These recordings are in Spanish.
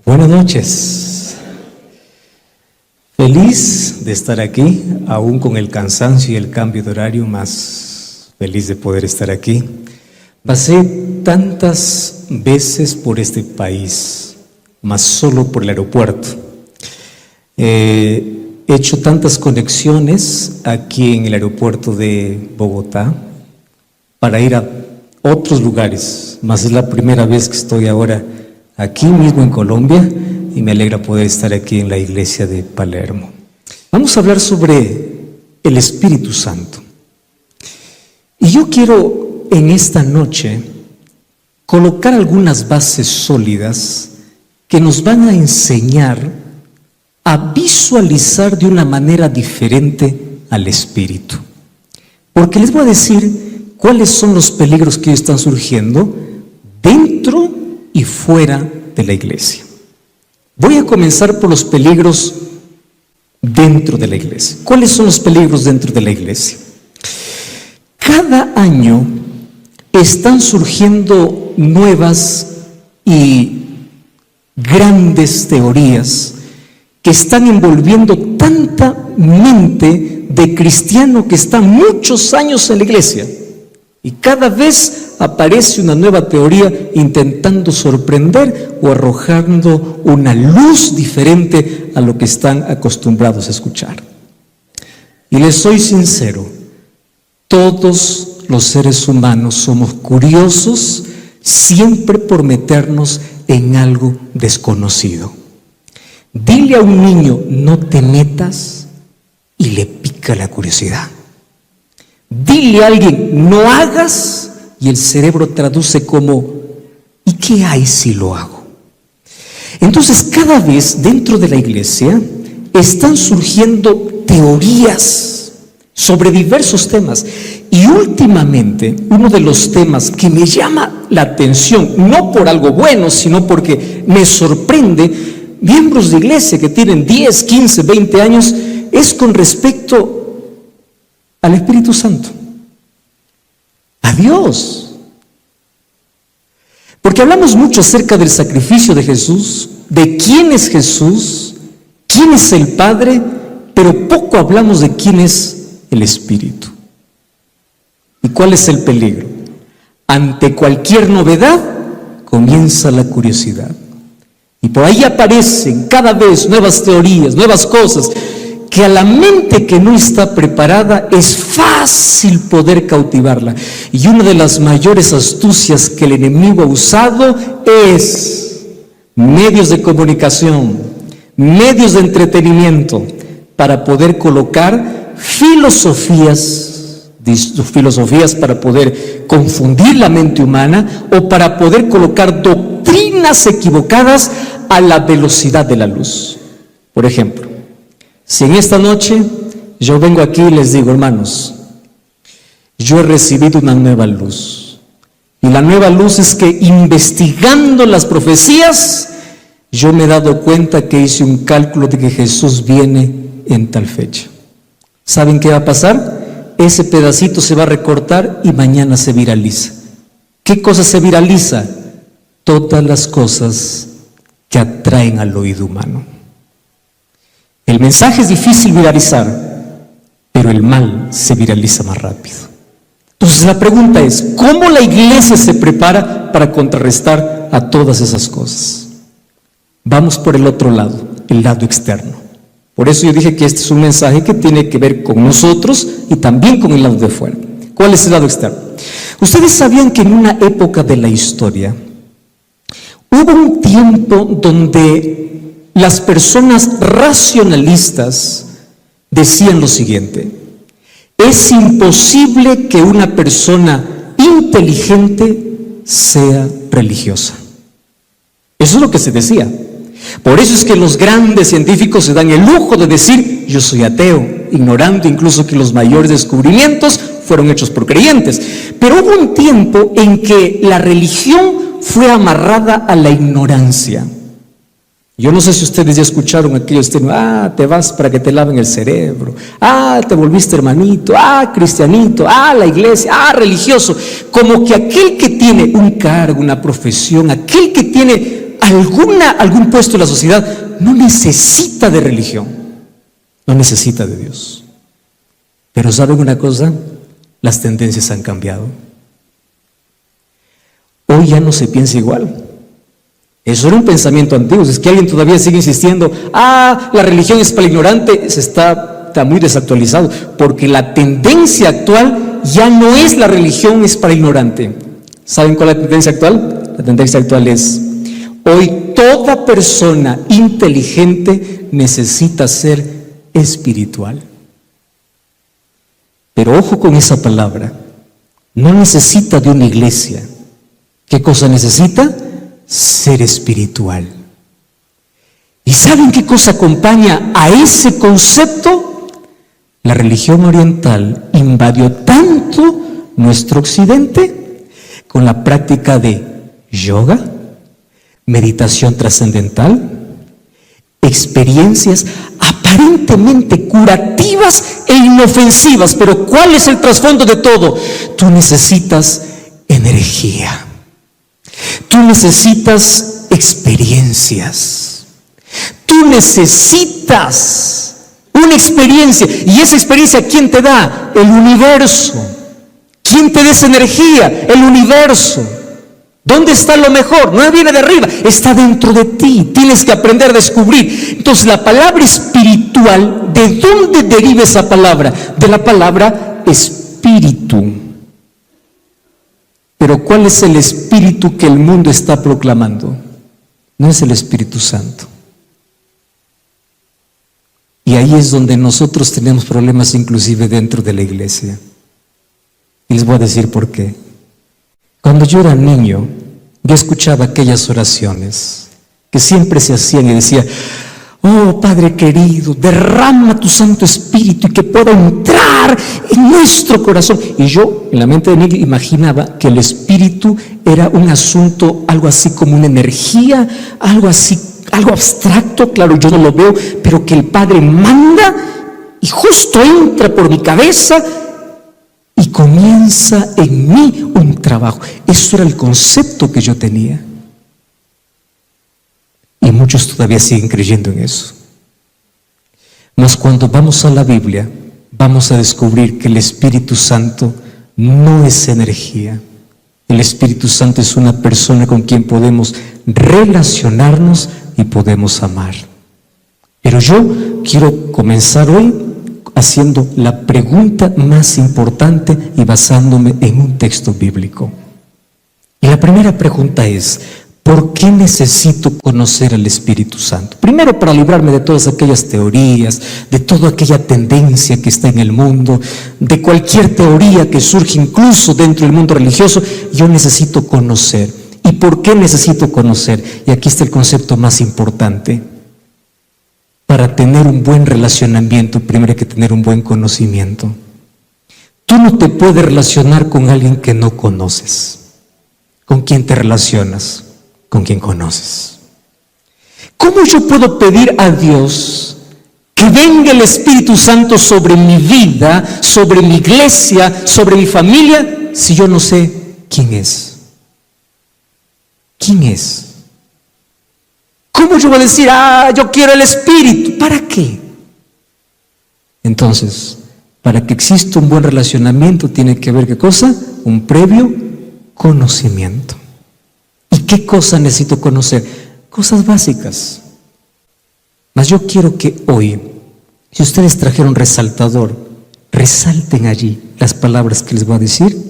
Buenas noches. Feliz de estar aquí, aún con el cansancio y el cambio de horario, más feliz de poder estar aquí. Pasé tantas veces por este país, más solo por el aeropuerto. He hecho tantas conexiones aquí en el aeropuerto de Bogotá para ir a otros lugares, más es la primera vez que estoy ahora aquí mismo en Colombia y me alegra poder estar aquí en la iglesia de Palermo. Vamos a hablar sobre el Espíritu Santo. Y yo quiero en esta noche colocar algunas bases sólidas que nos van a enseñar a visualizar de una manera diferente al Espíritu. Porque les voy a decir cuáles son los peligros que hoy están surgiendo dentro y fuera de la iglesia. Voy a comenzar por los peligros dentro de la iglesia. ¿Cuáles son los peligros dentro de la iglesia? Cada año están surgiendo nuevas y grandes teorías que están envolviendo tanta mente de cristiano que está muchos años en la iglesia. Y cada vez aparece una nueva teoría intentando sorprender o arrojando una luz diferente a lo que están acostumbrados a escuchar. Y les soy sincero, todos los seres humanos somos curiosos siempre por meternos en algo desconocido. Dile a un niño, no te metas, y le pica la curiosidad. Dile a alguien, no hagas, y el cerebro traduce como, ¿y qué hay si lo hago? Entonces, cada vez dentro de la iglesia están surgiendo teorías sobre diversos temas. Y últimamente, uno de los temas que me llama la atención, no por algo bueno, sino porque me sorprende, miembros de iglesia que tienen 10, 15, 20 años, es con respecto al Espíritu Santo, a Dios. Porque hablamos mucho acerca del sacrificio de Jesús, de quién es Jesús, quién es el Padre, pero poco hablamos de quién es el Espíritu. ¿Y cuál es el peligro? Ante cualquier novedad comienza la curiosidad. Y por ahí aparecen cada vez nuevas teorías, nuevas cosas, que a la mente que no está preparada es fácil poder cautivarla. Y una de las mayores astucias que el enemigo ha usado es medios de comunicación, medios de entretenimiento, para poder colocar filosofías para poder confundir la mente humana o para poder colocar doctrinas equivocadas a la velocidad de la luz. Por ejemplo, si en esta noche yo vengo aquí y les digo, hermanos, yo he recibido una nueva luz. Y la nueva luz es que investigando las profecías, yo me he dado cuenta que hice un cálculo de que Jesús viene en tal fecha. ¿Saben qué va a pasar? Ese pedacito se va a recortar y mañana se viraliza. ¿Qué cosa se viraliza? Todas las cosas que atraen al oído humano. El mensaje es difícil viralizar, pero el mal se viraliza más rápido. Entonces la pregunta es, ¿cómo la iglesia se prepara para contrarrestar a todas esas cosas? Vamos por el otro lado, el lado externo. Por eso yo dije que este es un mensaje que tiene que ver con nosotros y también con el lado de fuera. ¿Cuál es el lado externo? Ustedes sabían que en una época de la historia hubo un tiempo donde las personas racionalistas decían lo siguiente: es imposible que una persona inteligente sea religiosa. Eso es lo que se decía. Por eso es que los grandes científicos se dan el lujo de decir, yo soy ateo, ignorando incluso que los mayores descubrimientos fueron hechos por creyentes. Pero hubo un tiempo en que la religión fue amarrada a la ignorancia. Yo no sé si ustedes ya escucharon aquellos términos, te vas para que te laven el cerebro, te volviste hermanito, cristianito, la iglesia, religioso. Como que aquel que tiene un cargo, una profesión, aquel que tiene algún puesto en la sociedad, no necesita de religión, no necesita de Dios. Pero ¿saben una cosa? Las tendencias han cambiado. Hoy ya no se piensa igual. Eso era un pensamiento antiguo. Es que alguien todavía sigue insistiendo, la religión es para el ignorante, está muy desactualizado, porque la tendencia actual ya no es la religión es para el ignorante. ¿Saben cuál es la tendencia actual? La tendencia actual es, hoy toda persona inteligente necesita ser espiritual. Pero ojo con esa palabra, no necesita de una iglesia. ¿Qué cosa necesita? Ser espiritual. ¿Y saben qué cosa acompaña a ese concepto? La religión oriental invadió tanto nuestro occidente con la práctica de yoga, meditación trascendental, experiencias aparentemente curativas e inofensivas. Pero ¿cuál es el trasfondo de todo? Tú necesitas energía. Tú necesitas experiencias. Tú necesitas una experiencia. ¿Y esa experiencia quién te da? El universo. ¿Quién te da esa energía? El universo. ¿Dónde está lo mejor? No viene de arriba, está dentro de ti. Tienes que aprender a descubrir. Entonces la palabra espiritual, ¿de dónde deriva esa palabra? De la palabra espíritu. Pero ¿cuál es el espíritu que el mundo está proclamando? No es el Espíritu Santo. Y ahí es donde nosotros tenemos problemas inclusive dentro de la iglesia. Y les voy a decir por qué. Cuando yo era niño, yo escuchaba aquellas oraciones que siempre se hacían y decía, oh Padre querido, derrama tu Santo Espíritu y que pueda entrar en nuestro corazón. Y yo en la mente de niño imaginaba que el Espíritu era un asunto, algo así como una energía, algo así, algo abstracto, claro, yo no lo veo, pero que el Padre manda y justo entra por mi cabeza y comienza en mí un trabajo. Eso era el concepto que yo tenía. Y muchos todavía siguen creyendo en eso. Mas cuando vamos a la Biblia, vamos a descubrir que el Espíritu Santo no es energía. El Espíritu Santo es una persona con quien podemos relacionarnos y podemos amar. Pero yo quiero comenzar hoy haciendo la pregunta más importante y basándome en un texto bíblico. Y la primera pregunta es, ¿por qué necesito conocer al Espíritu Santo? Primero, para librarme de todas aquellas teorías, de toda aquella tendencia que está en el mundo, de cualquier teoría que surge incluso dentro del mundo religioso. Yo necesito conocer. ¿Y por qué necesito conocer? Y aquí está el concepto más importante. Para tener un buen relacionamiento, primero hay que tener un buen conocimiento. Tú no te puedes relacionar con alguien que no conoces. ¿Con quién te relacionas? Con quien conoces. ¿Cómo yo puedo pedir a Dios que venga el Espíritu Santo sobre mi vida, sobre mi iglesia, sobre mi familia, si yo no sé quién es? ¿Quién es? ¿Cómo yo voy a decir, yo quiero el Espíritu? ¿Para qué? Entonces, para que exista un buen relacionamiento tiene que haber, ¿qué cosa? Un previo conocimiento. ¿Y qué cosa necesito conocer? Cosas básicas. Mas yo quiero que hoy, si ustedes trajeron resaltador, resalten allí las palabras que les voy a decir,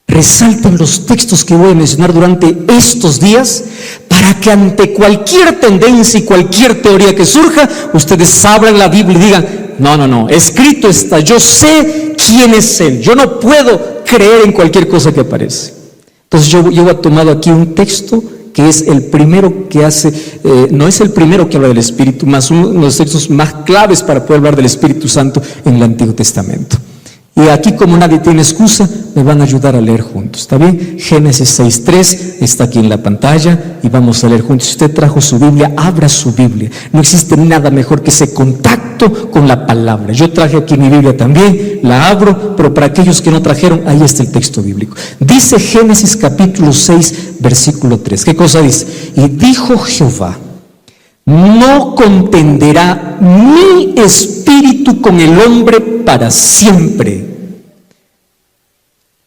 resalten los textos que voy a mencionar durante estos días, para que ante cualquier tendencia y cualquier teoría que surja, ustedes abran la Biblia y digan, no, escrito está, yo sé quién es Él, yo no puedo creer en cualquier cosa que aparece. Entonces yo he tomado aquí un texto que es el primero que hace, no es el primero que habla del Espíritu, más uno de los textos más claves para poder hablar del Espíritu Santo en el Antiguo Testamento. Y aquí, como nadie tiene excusa, me van a ayudar a leer juntos, ¿está bien? Génesis 6:3 está aquí en la pantalla y vamos a leer juntos. Si usted trajo su Biblia, abra su Biblia. No existe nada mejor que ese contacto con la palabra. Yo traje aquí mi Biblia también, la abro, pero para aquellos que no trajeron, ahí está el texto bíblico. Dice Génesis capítulo 6, versículo 3. ¿Qué cosa dice? Y dijo Jehová: no contenderá mi espíritu con el hombre para siempre,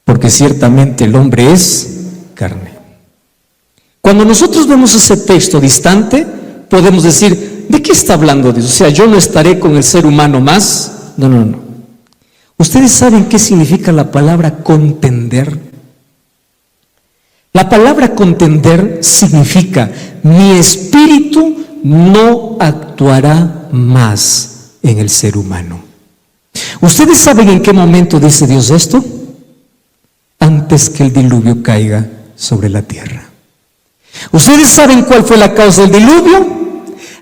porque ciertamente el hombre es carne. Cuando nosotros vemos ese texto distante, podemos decir, ¿de qué está hablando Dios? O sea, yo no estaré con el ser humano más. No. ¿Ustedes saben qué significa la palabra contender? La palabra contender significa: mi espíritu no actuará más en el ser humano. ¿Ustedes saben en qué momento dice Dios esto? Antes que el diluvio caiga sobre la tierra. ¿Ustedes saben cuál fue la causa del diluvio?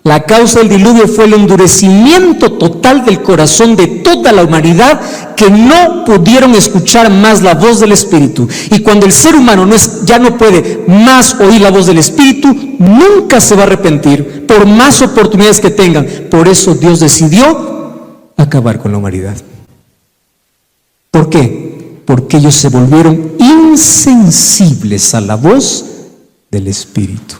La causa del diluvio fue el endurecimiento total del corazón de toda la humanidad, que no pudieron escuchar más la voz del Espíritu. Y cuando el ser humano ya no puede más oír la voz del Espíritu, nunca se va a arrepentir, por más oportunidades que tengan. Por eso Dios decidió acabar con la humanidad. ¿Por qué? Porque ellos se volvieron insensibles a la voz del Espíritu.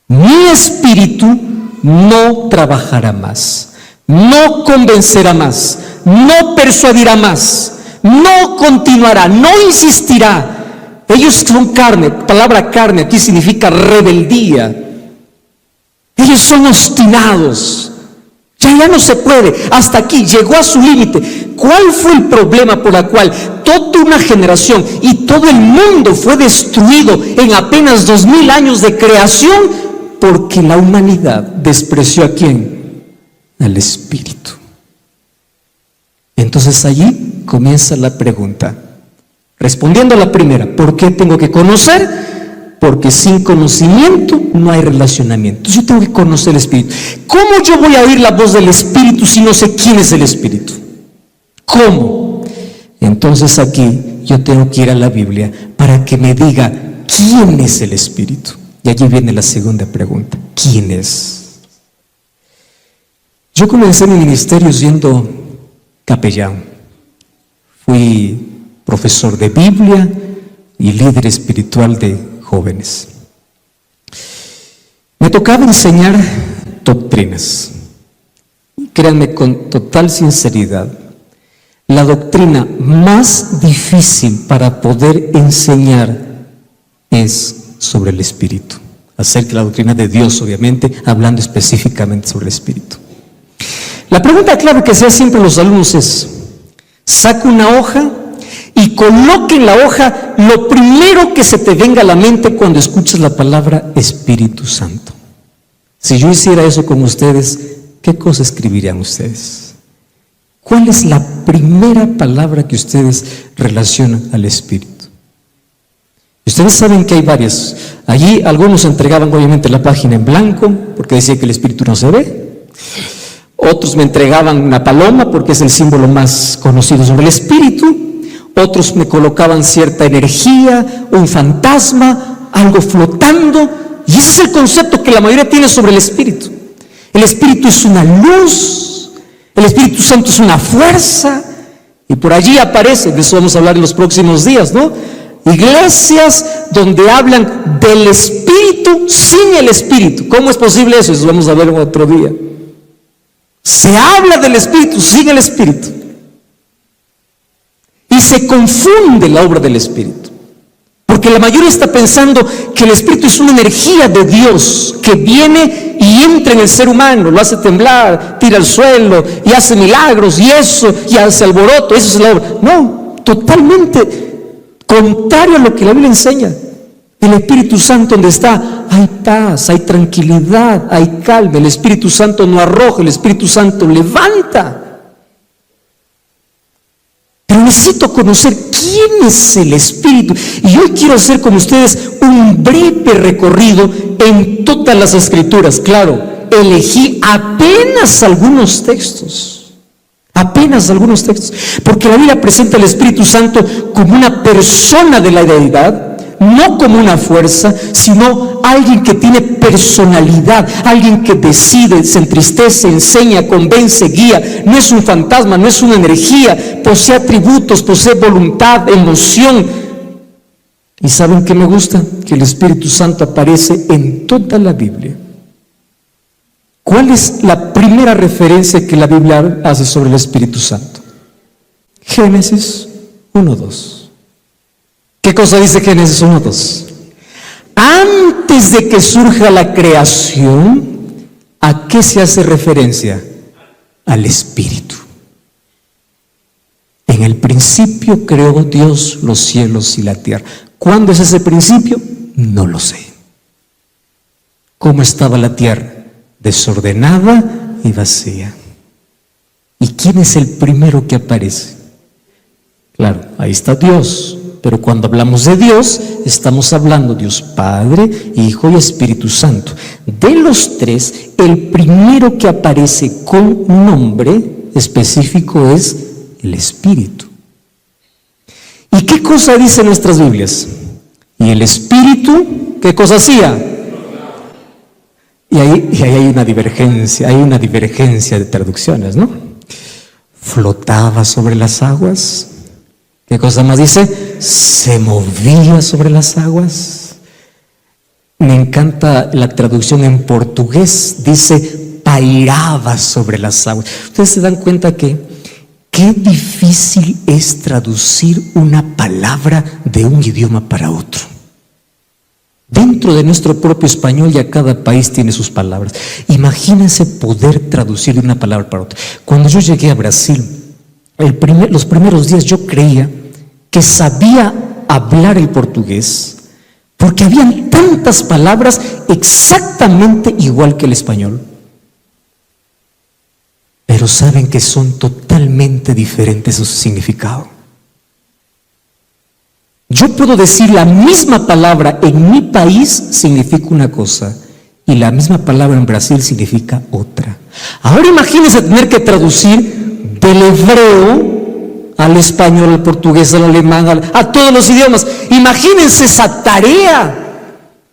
Mi espíritu no trabajará más, no convencerá más, no persuadirá más, no continuará, no insistirá. Ellos son carne. Palabra carne aquí significa rebeldía. Ellos son obstinados. Ya no se puede. Hasta aquí llegó a su límite. ¿Cuál fue el problema por el cual toda una generación y todo el mundo fue destruido en apenas 2000 años de creación? Porque la humanidad despreció ¿a quién? Al Espíritu. Entonces allí comienza la pregunta. Respondiendo a la primera, ¿por qué tengo que conocer? Porque sin conocimiento no hay relacionamiento. Entonces yo tengo que conocer el Espíritu. ¿Cómo yo voy a oír la voz del Espíritu si no sé quién es el Espíritu? ¿Cómo? Entonces aquí yo tengo que ir a la Biblia para que me diga quién es el Espíritu. Y allí viene la segunda pregunta: ¿quién es? Yo comencé mi ministerio siendo capellán. Fui profesor de Biblia y líder espiritual de jóvenes. Me tocaba enseñar doctrinas. Créanme con total sinceridad, la doctrina más difícil para poder enseñar es sobre el Espíritu. Acerca de la doctrina de Dios, obviamente, hablando específicamente sobre el Espíritu. La pregunta clave que se hace siempre a los alumnos es: saca una hoja y coloque en la hoja lo primero que se te venga a la mente cuando escuchas la palabra Espíritu Santo. Si yo hiciera eso con ustedes, ¿qué cosa escribirían ustedes? ¿Cuál es la primera palabra que ustedes relacionan al Espíritu? Ustedes saben que hay varias. Allí algunos entregaban obviamente la página en blanco porque decía que el Espíritu no se ve. Otros me entregaban una paloma porque es el símbolo más conocido sobre el Espíritu. Otros me colocaban cierta energía, un fantasma, algo flotando. Y ese es el concepto que la mayoría tiene sobre el Espíritu. El Espíritu es una luz, el Espíritu Santo es una fuerza. Y por allí aparece, de eso vamos a hablar en los próximos días, ¿no? Iglesias donde hablan del Espíritu sin el Espíritu. ¿Cómo es posible eso? Eso vamos a ver otro día. Se habla del Espíritu sin el Espíritu y se confunde la obra del Espíritu, porque la mayoría está pensando que el Espíritu es una energía de Dios que viene y entra en el ser humano, lo hace temblar, tira al suelo y hace milagros y eso, y hace alboroto. Eso es la obra. No, totalmente contrario a lo que la Biblia enseña. El Espíritu Santo, donde está, hay paz, hay tranquilidad, hay calma. El Espíritu Santo no arroja, el Espíritu Santo levanta. Pero necesito conocer quién es el Espíritu. Y hoy quiero hacer con ustedes un breve recorrido en todas las Escrituras. Claro, elegí apenas algunos textos. Apenas algunos textos, porque la Biblia presenta al Espíritu Santo como una persona de la deidad, no como una fuerza, sino alguien que tiene personalidad, alguien que decide, se entristece, enseña, convence, guía. No es un fantasma, no es una energía, posee atributos, posee voluntad, emoción. ¿Y saben qué me gusta? Que el Espíritu Santo aparece en toda la Biblia. ¿Cuál es la primera referencia que la Biblia hace sobre el Espíritu Santo? Génesis 1:2. ¿Qué cosa dice Génesis 1:2? Antes de que surja la creación, ¿a qué se hace referencia? Al Espíritu. En el principio creó Dios los cielos y la tierra. ¿Cuándo es ese principio? No lo sé. ¿Cómo estaba la tierra? Desordenada y vacía. ¿Y quién es el primero que aparece? Claro, ahí está Dios. Pero cuando hablamos de Dios, estamos hablando de Dios Padre, Hijo y Espíritu Santo. De los tres, el primero que aparece con nombre específico es el Espíritu. ¿Y qué cosa dicen nuestras Biblias? Y el Espíritu, ¿qué cosa hacía? Y ahí hay una divergencia de traducciones, ¿no? Flotaba sobre las aguas. ¿Qué cosa más dice? Se movía sobre las aguas. Me encanta la traducción en portugués, dice pairaba sobre las aguas. Ustedes se dan cuenta que qué difícil es traducir una palabra de un idioma para otro. Dentro de nuestro propio español, ya cada país tiene sus palabras. Imagínense poder traducir de una palabra para otra. Cuando yo llegué a Brasil, los primeros días yo creía que sabía hablar el portugués, porque habían tantas palabras exactamente igual que el español. Pero saben que son totalmente diferentes su significado. Yo puedo decir la misma palabra en mi país significa una cosa y la misma palabra en Brasil significa otra. Ahora imagínense tener que traducir del hebreo al español, al portugués, al alemán, a todos los idiomas. Imagínense esa tarea.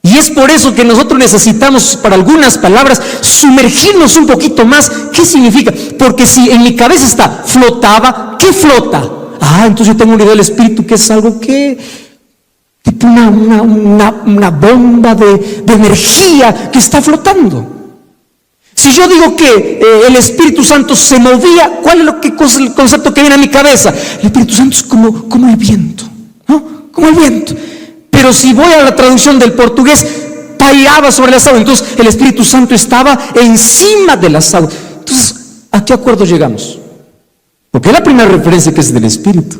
Y es por eso que nosotros necesitamos, para algunas palabras, sumergirnos un poquito más. ¿Qué significa? Porque si en mi cabeza está flotaba, ¿qué flota? Entonces yo tengo una idea del Espíritu que es algo que, tipo una bomba de energía que está flotando. Si yo digo que el Espíritu Santo se movía, ¿cuál es el concepto que viene a mi cabeza? El Espíritu Santo es como el viento, ¿no? Como el viento. Pero si voy a la traducción del portugués, pairaba sobre las aguas. Entonces el Espíritu Santo estaba encima de las aguas. Entonces, ¿a qué acuerdo llegamos? Porque es la primera referencia que es del Espíritu.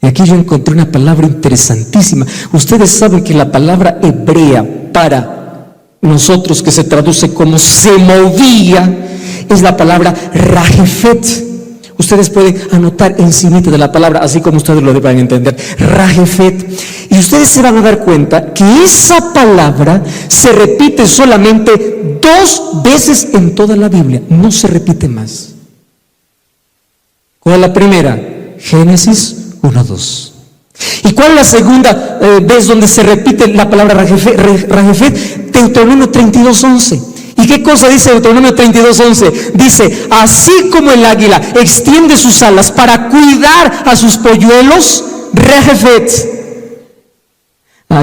Y aquí yo encontré una palabra interesantísima. Ustedes saben que la palabra hebrea para nosotros, que se traduce como se movía, es la palabra rajefet. Ustedes pueden anotar encimita de la palabra, así como ustedes lo deban entender, rajefet. Y ustedes se van a dar cuenta que esa palabra se repite solamente 2 veces en toda la Biblia, no se repite más. ¿Cuál es la primera? Génesis 1:2. ¿Y cuál es la segunda vez donde se repite la palabra rajefet? Deuteronomio 32:11. ¿Y qué cosa dice Deuteronomio 32:11? Dice, así como el águila extiende sus alas para cuidar a sus polluelos, rajefet.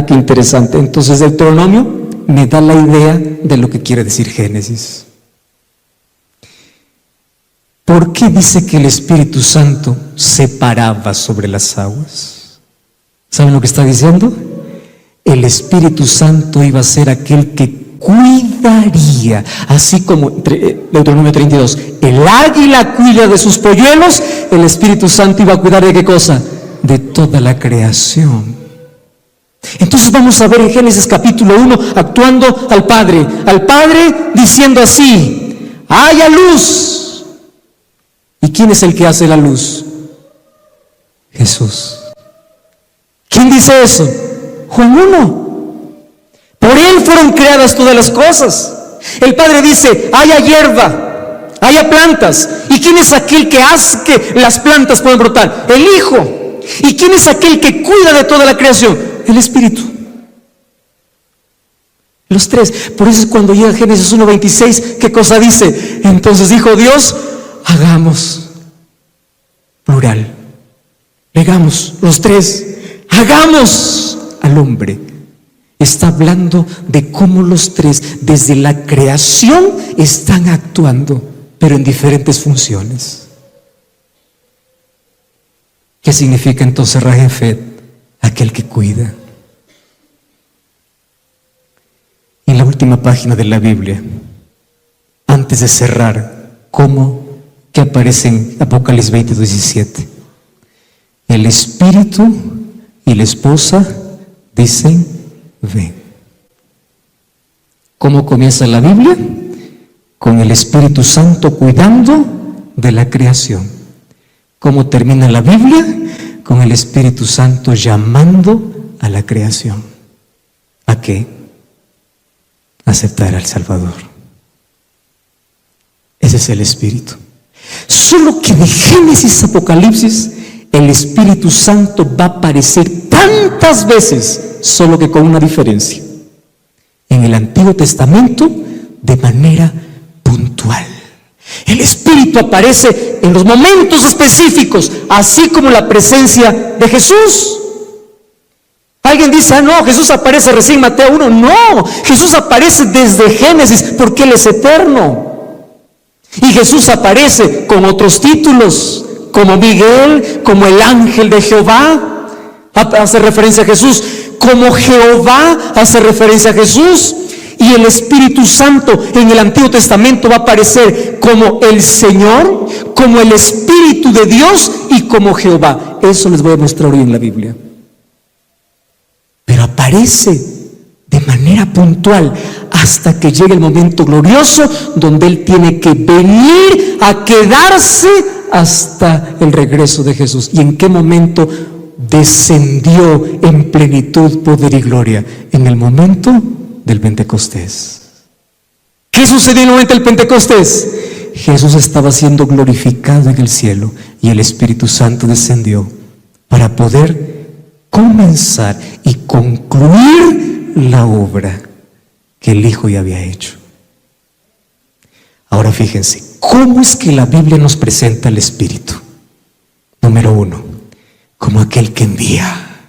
Qué interesante. Entonces Deuteronomio me da la idea de lo que quiere decir Génesis. ¿Por qué dice que el Espíritu Santo se paraba sobre las aguas? ¿Saben lo que está diciendo? El Espíritu Santo iba a ser aquel que cuidaría, así como Deuteronomio 32, el águila cuida de sus polluelos, el Espíritu Santo iba a cuidar de qué cosa, de toda la creación. Entonces vamos a ver en Génesis capítulo 1 actuando al Padre diciendo así, haya luz. ¿Y quién es el que hace la luz? Jesús. ¿Quién dice eso? Juan 1. Por él fueron creadas todas las cosas. El Padre dice, haya hierba, haya plantas. ¿Y quién ¿Quién es aquel que hace que las plantas puedan brotar? El Hijo. ¿Y quién es aquel que cuida de toda la creación? El Espíritu. Los tres. Por eso cuando llega Génesis 1:26, ¿qué cosa dice? Entonces dijo Dios, hagamos, plural, hagamos, los tres, hagamos al hombre. Está hablando de cómo los tres desde la creación están actuando, pero en diferentes funciones. ¿Qué significa entonces Rajefet? Aquel que cuida. En la última página de la Biblia, antes de cerrar, ¿qué aparece en Apocalipsis 22:17? El Espíritu y la esposa dicen, ven. ¿Cómo comienza la Biblia? Con el Espíritu Santo cuidando de la creación. ¿Cómo termina la Biblia? Con el Espíritu Santo llamando a la creación. ¿A qué? Aceptar al Salvador. Ese es el Espíritu. Solo que de Génesis a Apocalipsis el Espíritu Santo va a aparecer tantas veces, solo que con una diferencia. En el Antiguo Testamento de manera puntual. El Espíritu aparece en los momentos específicos, así como la presencia de Jesús. Alguien dice, no, Jesús aparece recién en Mateo 1. No, Jesús aparece desde Génesis porque Él es eterno. Y Jesús aparece con otros títulos, como Miguel, como el ángel de Jehová, hace referencia a Jesús, como Jehová hace referencia a Jesús. Y el Espíritu Santo en el Antiguo Testamento va a aparecer como el Señor, como el Espíritu de Dios y como Jehová. Eso les voy a mostrar hoy en la Biblia. Pero aparece de manera puntual hasta que llegue el momento glorioso donde Él tiene que venir a quedarse hasta el regreso de Jesús. ¿Y en qué momento descendió en plenitud, poder y gloria? En el momento del Pentecostés. ¿Qué sucedió en el momento del Pentecostés? Jesús estaba siendo glorificado en el cielo y el Espíritu Santo descendió para poder comenzar y concluir la obra que el Hijo ya había hecho. Ahora fíjense, ¿cómo es que la Biblia nos presenta al Espíritu? Número 1, como aquel que envía.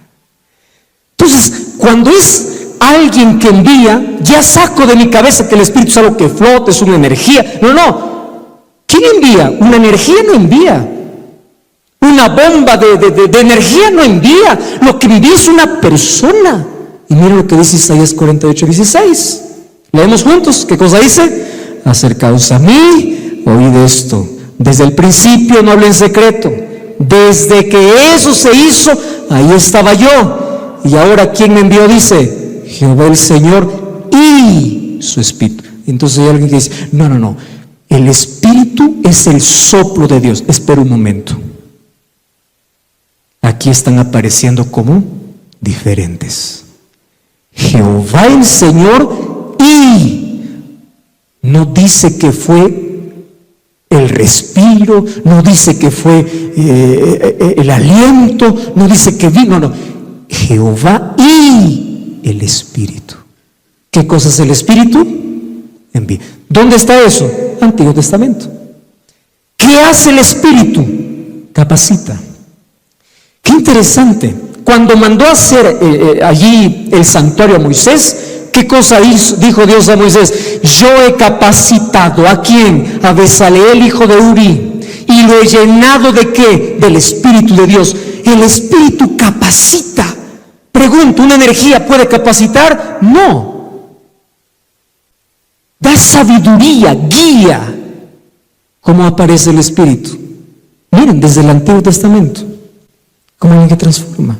Entonces, cuando es alguien que envía, ya saco de mi cabeza que el Espíritu es algo que flota, es una energía. No. ¿Quién envía? Una energía no envía. Una bomba de energía no envía. Lo que envía es una persona. Y miren lo que dice Isaías 48:16. Leemos juntos. ¿Qué cosa dice? Acercaos a mí, oíd esto. Desde el principio no hablé en secreto. Desde que eso se hizo, ahí estaba yo. Y ahora, ¿quién me envió? Dice Jehová el Señor y su Espíritu. Entonces hay alguien que dice, no. El Espíritu es el soplo de Dios. Espera un momento. Aquí están apareciendo como diferentes. Jehová el Señor y no dice que fue el respiro, no dice que fue el aliento, no dice que vino, no. Jehová y el Espíritu. ¿Qué cosa es el Espíritu? Envía. ¿Dónde está eso? Antiguo Testamento. ¿Qué hace el Espíritu? Capacita. Qué interesante. Cuando mandó a hacer allí el santuario a Moisés, ¿qué cosa dijo Dios a Moisés? Yo he capacitado ¿a quién? A Bezaleel, hijo de Uri, y lo he llenado ¿de qué? Del Espíritu de Dios. El Espíritu capacita. Pregunto, ¿una energía puede capacitar? No. Da sabiduría, guía. ¿Cómo aparece el Espíritu? Miren, desde el Antiguo Testamento, ¿cómo alguien que transforma?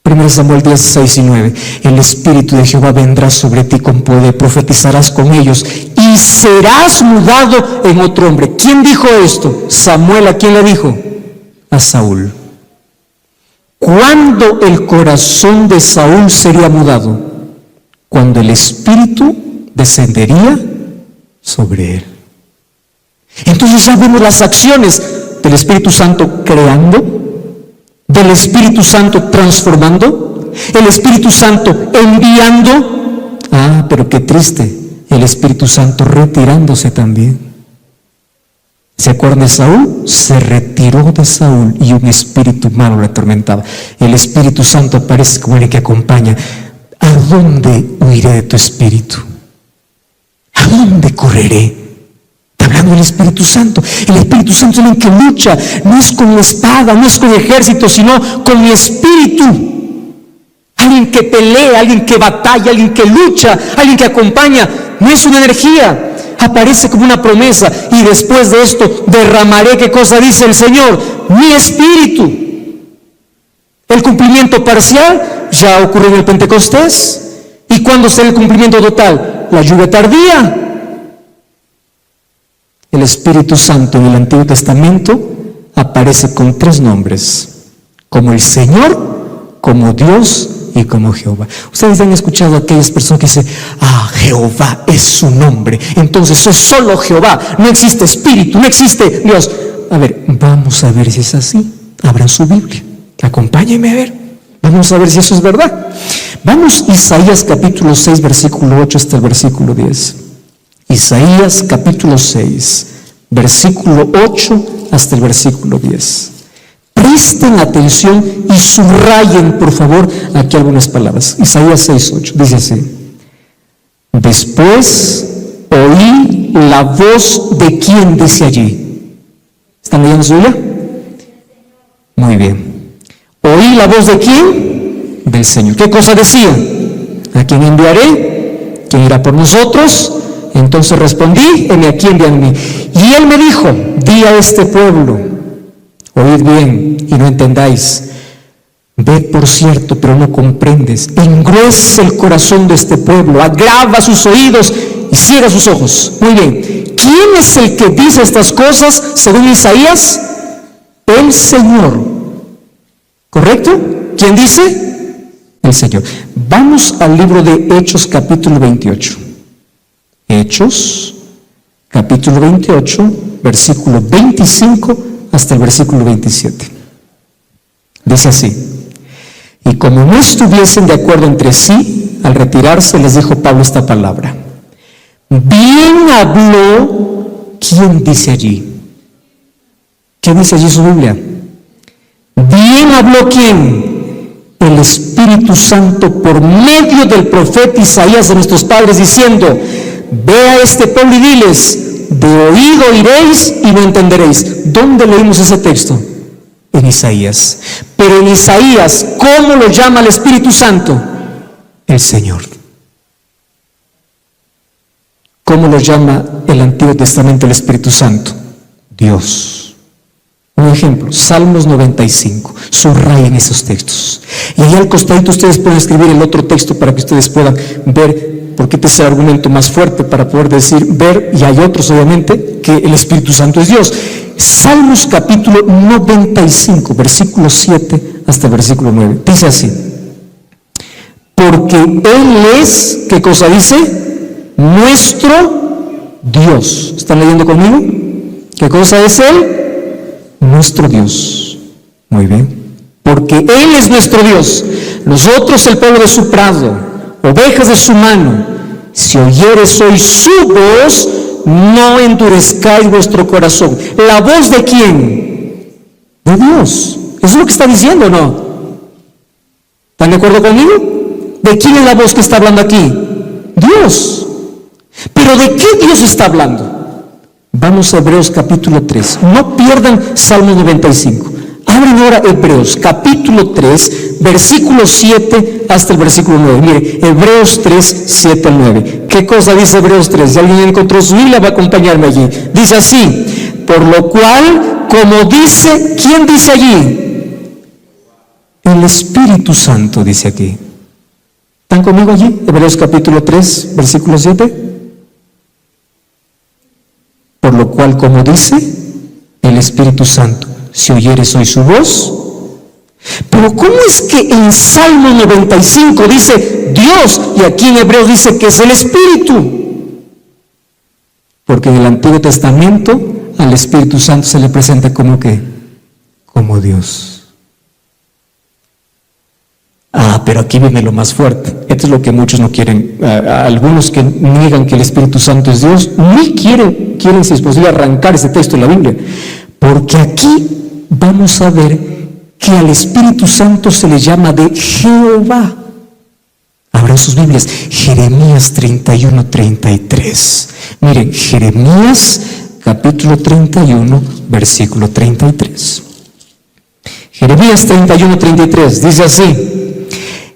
1 Samuel 16:9. El Espíritu de Jehová vendrá sobre ti con poder, profetizarás con ellos y serás mudado en otro hombre. ¿Quién dijo esto? Samuel. ¿A quién le dijo? A Saúl. ¿Cuándo el corazón de Saúl sería mudado? Cuando el Espíritu descendería sobre él. Entonces ya vemos las acciones del Espíritu Santo creando, del Espíritu Santo transformando, el Espíritu Santo enviando. Ah, pero qué triste, el Espíritu Santo retirándose también. ¿Se acuerdan de Saúl? Se retiró de Saúl y un espíritu malo le atormentaba. El Espíritu Santo aparece como el que acompaña. ¿A dónde huiré de tu espíritu? ¿A dónde correré? Está hablando del Espíritu Santo. El Espíritu Santo es el que lucha, no es con la espada, no es con ejército, sino con mi espíritu. Alguien que pelea, alguien que batalla, alguien que lucha, alguien que acompaña. No es una energía. Aparece como una promesa, y después de esto derramaré, ¿qué cosa dice el Señor? Mi espíritu. El cumplimiento parcial ya ocurrió en el Pentecostés. ¿Y cuándo será el cumplimiento total? La lluvia tardía. El Espíritu Santo en el Antiguo Testamento aparece con 3 nombres: como el Señor, como Dios y como Jehová. Ustedes han escuchado a aquellas personas que dicen: Jehová es su nombre, entonces es solo Jehová, no existe espíritu, no existe Dios. A ver, vamos a ver si es así. Abran su Biblia, acompáñenme a ver, vamos a ver si eso es verdad. Vamos, Isaías capítulo 6, versículo 8 hasta el versículo 10. Isaías capítulo 6, versículo 8 hasta el versículo 10. Presten atención y subrayen, por favor, aquí algunas palabras. Isaías 6:8 dice así: después oí la voz de ¿quién dice allí? ¿Están leyendo su Biblia? Muy bien. ¿Oí la voz de quién? Del Señor. ¿Qué cosa decía? ¿A quién enviaré? ¿Quién irá por nosotros? Entonces respondí: heme aquí, envíame. Y él me dijo: di a este pueblo, oíd bien y no entendáis. Ved por cierto, pero no comprendes. Engruece el corazón de este pueblo, agrava sus oídos y ciega sus ojos. Muy bien. ¿Quién es el que dice estas cosas según Isaías? El Señor. ¿Correcto? ¿Quién dice? El Señor. Vamos al libro de Hechos capítulo 28. Hechos capítulo 28, versículo 25 hasta el versículo 27. Dice así: y como no estuviesen de acuerdo entre sí, al retirarse les dijo Pablo esta palabra: bien habló. ¿Quién dice allí? ¿Qué dice allí su Biblia? Bien habló ¿quién? El Espíritu Santo por medio del profeta Isaías de nuestros padres, diciendo: ve a este pueblo y diles, de oído oiréis y no entenderéis. ¿Dónde leímos ese texto? En Isaías. Pero en Isaías, ¿cómo lo llama el Espíritu Santo? El Señor. ¿Cómo lo llama el Antiguo Testamento el Espíritu Santo? Dios. Un ejemplo, Salmos 95. Subrayen esos textos. Y ahí al costadito ustedes pueden escribir el otro texto para que ustedes puedan ver, porque este es el argumento más fuerte para poder decir, ver, y hay otros obviamente, que el Espíritu Santo es Dios. Salmos capítulo 95, versículo 7 hasta el versículo 9. Dice así: porque Él es, ¿qué cosa dice? Nuestro Dios. ¿Están leyendo conmigo? ¿Qué cosa es Él? Nuestro Dios. Muy bien. Porque Él es nuestro Dios, nosotros el pueblo de su prado, ovejas de su mano. Si oyeres hoy su voz, no endurezcáis vuestro corazón. ¿La voz de quién? De Dios. Eso es lo que está diciendo, ¿no? ¿Están de acuerdo conmigo? ¿De quién es la voz que está hablando aquí? Dios. ¿Pero de qué Dios está hablando? Vamos a Hebreos capítulo 3. No pierdan Salmo 95. Abren ahora Hebreos capítulo 3, versículo 7 hasta el versículo 9. Mire, Hebreos 3, 7 al 9. ¿Qué cosa dice Hebreos 3? Si alguien encontró su Biblia, va a acompañarme allí. Dice así: por lo cual, como dice, ¿quién dice allí? El Espíritu Santo dice aquí. ¿Están conmigo allí? Hebreos capítulo 3, versículo 7. Por lo cual, como dice el Espíritu Santo, si oyeres hoy su voz. Pero ¿cómo es que en Salmo 95 dice Dios y aquí en Hebreos dice que es el Espíritu? Porque en el Antiguo Testamento al Espíritu Santo se le presenta como ¿qué? Como Dios. Pero aquí viene lo más fuerte. Esto es lo que muchos no quieren. Algunos que niegan que el Espíritu Santo es Dios, ni quieren, si es posible, arrancar ese texto de la Biblia. Porque aquí vamos a ver que al Espíritu Santo se le llama de Jehová. Abran sus Biblias, Jeremías 31:33. Miren, Jeremías capítulo 31, versículo 33. Jeremías 31:33 dice así: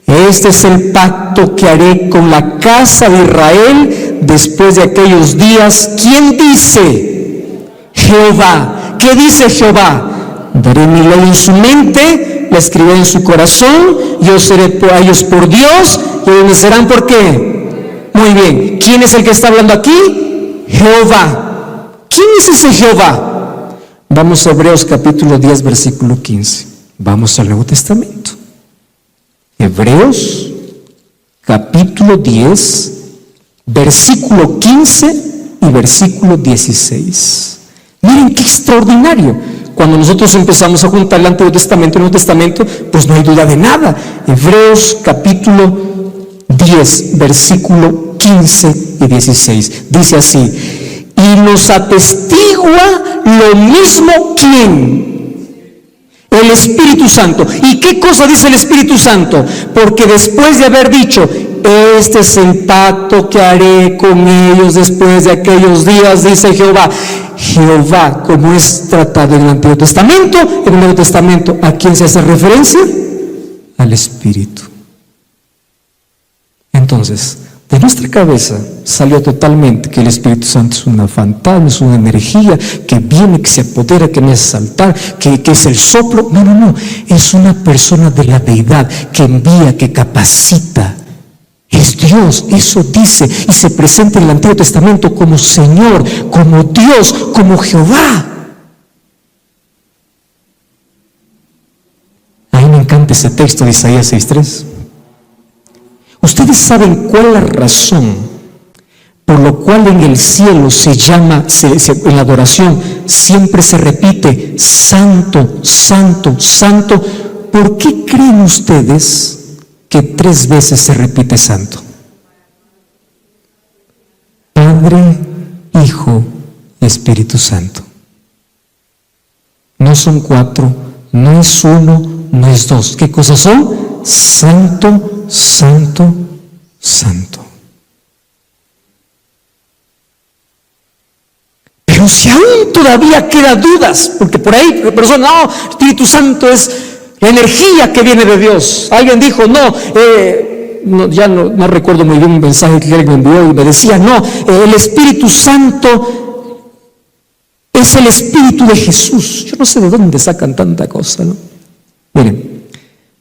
este es el pacto que haré con la casa de Israel después de aquellos días. ¿Quién dice? Jehová. ¿Qué dice Jehová? Daré mi ley en su mente, la escribiré en su corazón, yo seré a ellos por Dios, y ellos serán ¿por qué? Muy bien. ¿Quién es el que está hablando aquí? Jehová. ¿Quién es ese Jehová? Vamos a Hebreos capítulo 10, versículo 15. Vamos al Nuevo Testamento. Hebreos capítulo 10, versículo 15 y versículo 16. Miren qué extraordinario. Cuando nosotros empezamos a juntar el Antiguo Testamento y el Nuevo Testamento, pues no hay duda de nada. Hebreos capítulo 10, versículo 15 y 16. Dice así: y nos atestigua lo mismo ¿quién? El Espíritu Santo. ¿Y qué cosa dice el Espíritu Santo? Porque después de haber dicho, este es el pacto que haré con ellos después de aquellos días, dice Jehová. Jehová, como es tratado en el Antiguo Testamento, en el Nuevo Testamento, ¿a quién se hace referencia? Al Espíritu. Entonces, de nuestra cabeza salió totalmente que el Espíritu Santo es una fantasma, es una energía que viene, que se apodera, que me hace saltar, que es el soplo. No, es una persona de la deidad que envía, que capacita. Es Dios, eso dice, y se presenta en el Antiguo Testamento como Señor, como Dios, como Jehová. A mí me encanta ese texto de Isaías 6:3. Ustedes saben cuál es la razón por lo cual en el cielo se llama, en la adoración siempre se repite Santo, Santo, Santo. ¿Por qué creen ustedes que 3 veces se repite Santo? Padre, Hijo y Espíritu Santo. No son 4, no es 1, no es 2. ¿Qué cosas son? Santo, Santo, Santo. Pero si aún todavía quedan dudas, porque por ahí personas, no, Espíritu Santo es la energía que viene de Dios. Alguien dijo, ya no recuerdo muy bien un mensaje que alguien me envió y me decía, el Espíritu Santo es el Espíritu de Jesús. Yo no sé de dónde sacan tanta cosa, ¿no? Miren,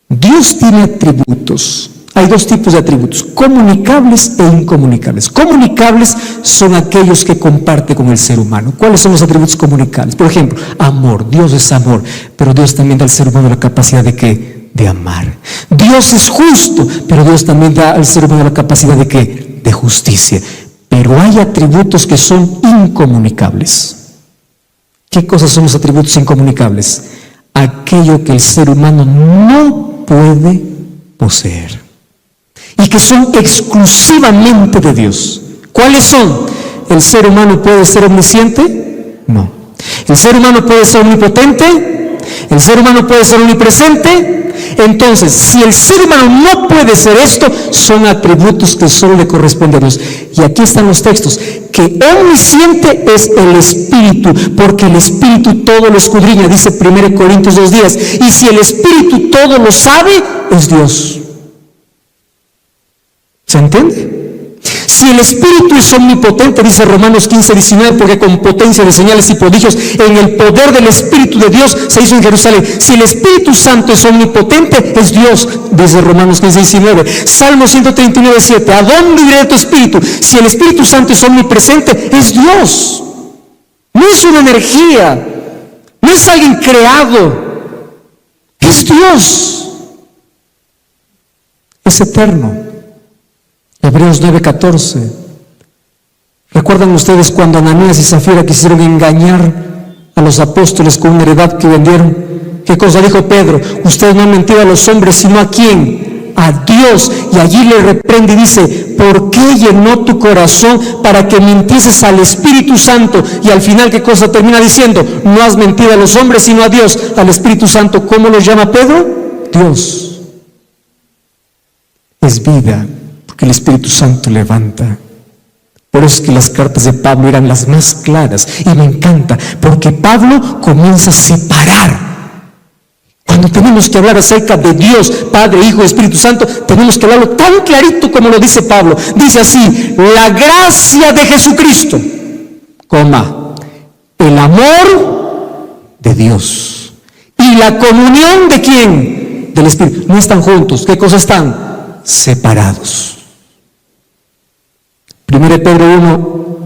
Dios tiene atributos. Hay 2 tipos de atributos, comunicables e incomunicables. Comunicables son aquellos que comparte con el ser humano. ¿Cuáles son los atributos comunicables? Por ejemplo, amor. Dios es amor, pero Dios también da al ser humano la capacidad de ¿qué? De amar. Dios es justo, pero Dios también da al ser humano la capacidad de ¿qué? De justicia. Pero hay atributos que son incomunicables. ¿Qué cosas son los atributos incomunicables? Aquello que el ser humano no puede poseer y que son exclusivamente de Dios. ¿Cuáles son? ¿El ser humano puede ser omnisciente? No. ¿El ser humano puede ser omnipotente? ¿El ser humano puede ser omnipresente? Entonces, si el ser humano no puede ser esto, son atributos que solo le corresponden a Dios. Y aquí están los textos, que omnisciente es el Espíritu, porque el Espíritu todo lo escudriña, dice 1 Corintios 2:10. Y si el Espíritu todo lo sabe, es Dios. ¿Se entiende? Si el Espíritu es omnipotente, dice Romanos 15:19, porque con potencia de señales y prodigios en el poder del Espíritu de Dios se hizo en Jerusalén. Si el Espíritu Santo es omnipotente, es Dios, dice Romanos 15:19. Salmo 139:7, ¿a dónde irá tu Espíritu? Si el Espíritu Santo es omnipresente, es Dios. No es una energía, no es alguien creado, es Dios. Es eterno. Hebreos 9:14. ¿Recuerdan ustedes cuando Ananías y Zafira quisieron engañar a los apóstoles con una heredad que vendieron? ¿Qué cosa dijo Pedro? Ustedes no han mentido a los hombres, sino ¿a quién? A Dios. Y allí le reprende y dice: ¿por qué llenó tu corazón para que mintieses al Espíritu Santo? Y al final, ¿qué cosa termina diciendo? No has mentido a los hombres, sino a Dios. Al Espíritu Santo, ¿cómo lo llama Pedro? Dios. Es vida, porque el Espíritu Santo levanta. Por eso es que las cartas de Pablo eran las más claras, y me encanta, porque Pablo comienza a separar. Cuando tenemos que hablar acerca de Dios, Padre, Hijo y Espíritu Santo, tenemos que hablarlo tan clarito como lo dice Pablo. Dice así: la gracia de Jesucristo, el amor de Dios y la comunión ¿de quién? Del Espíritu. No están juntos. ¿Qué cosa están? Separados. 1 Pedro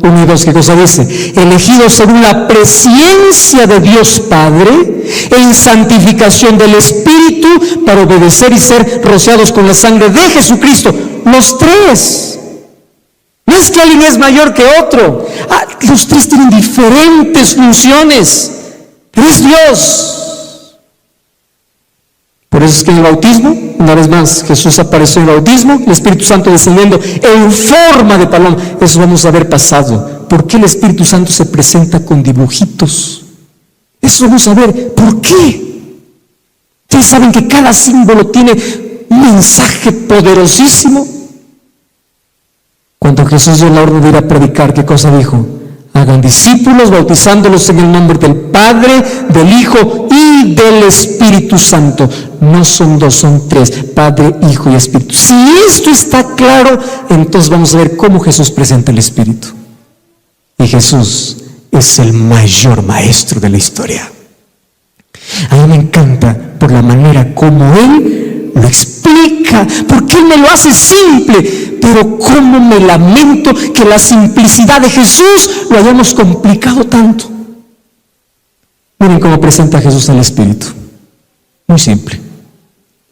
1 y 2, ¿qué cosa dice? Elegidos según la presciencia de Dios Padre, en santificación del Espíritu, para obedecer y ser rociados con la sangre de Jesucristo. Los tres. No es que alguien es mayor que otro. Los tres tienen diferentes funciones, pero es Dios. Por eso es que en el bautismo, una vez más, Jesús apareció en el bautismo, el Espíritu Santo descendiendo en forma de paloma. Eso vamos a ver pasado. ¿Por qué el Espíritu Santo se presenta con dibujitos? Eso vamos a ver. ¿Por qué? Ustedes saben que cada símbolo tiene un mensaje poderosísimo. Cuando Jesús dio la orden de ir a predicar, ¿qué cosa dijo? Hagan discípulos, bautizándolos en el nombre del Padre, del Hijo y del Espíritu Santo. No son dos, son tres: Padre, Hijo y Espíritu. Si esto está claro, entonces vamos a ver cómo Jesús presenta el Espíritu. Y Jesús es el mayor maestro de la historia. A mí me encanta por la manera como Él lo explica, porque Él me lo hace simple. Pero cómo me lamento que la simplicidad de Jesús lo hayamos complicado tanto. Miren cómo presenta Jesús al Espíritu. Muy simple.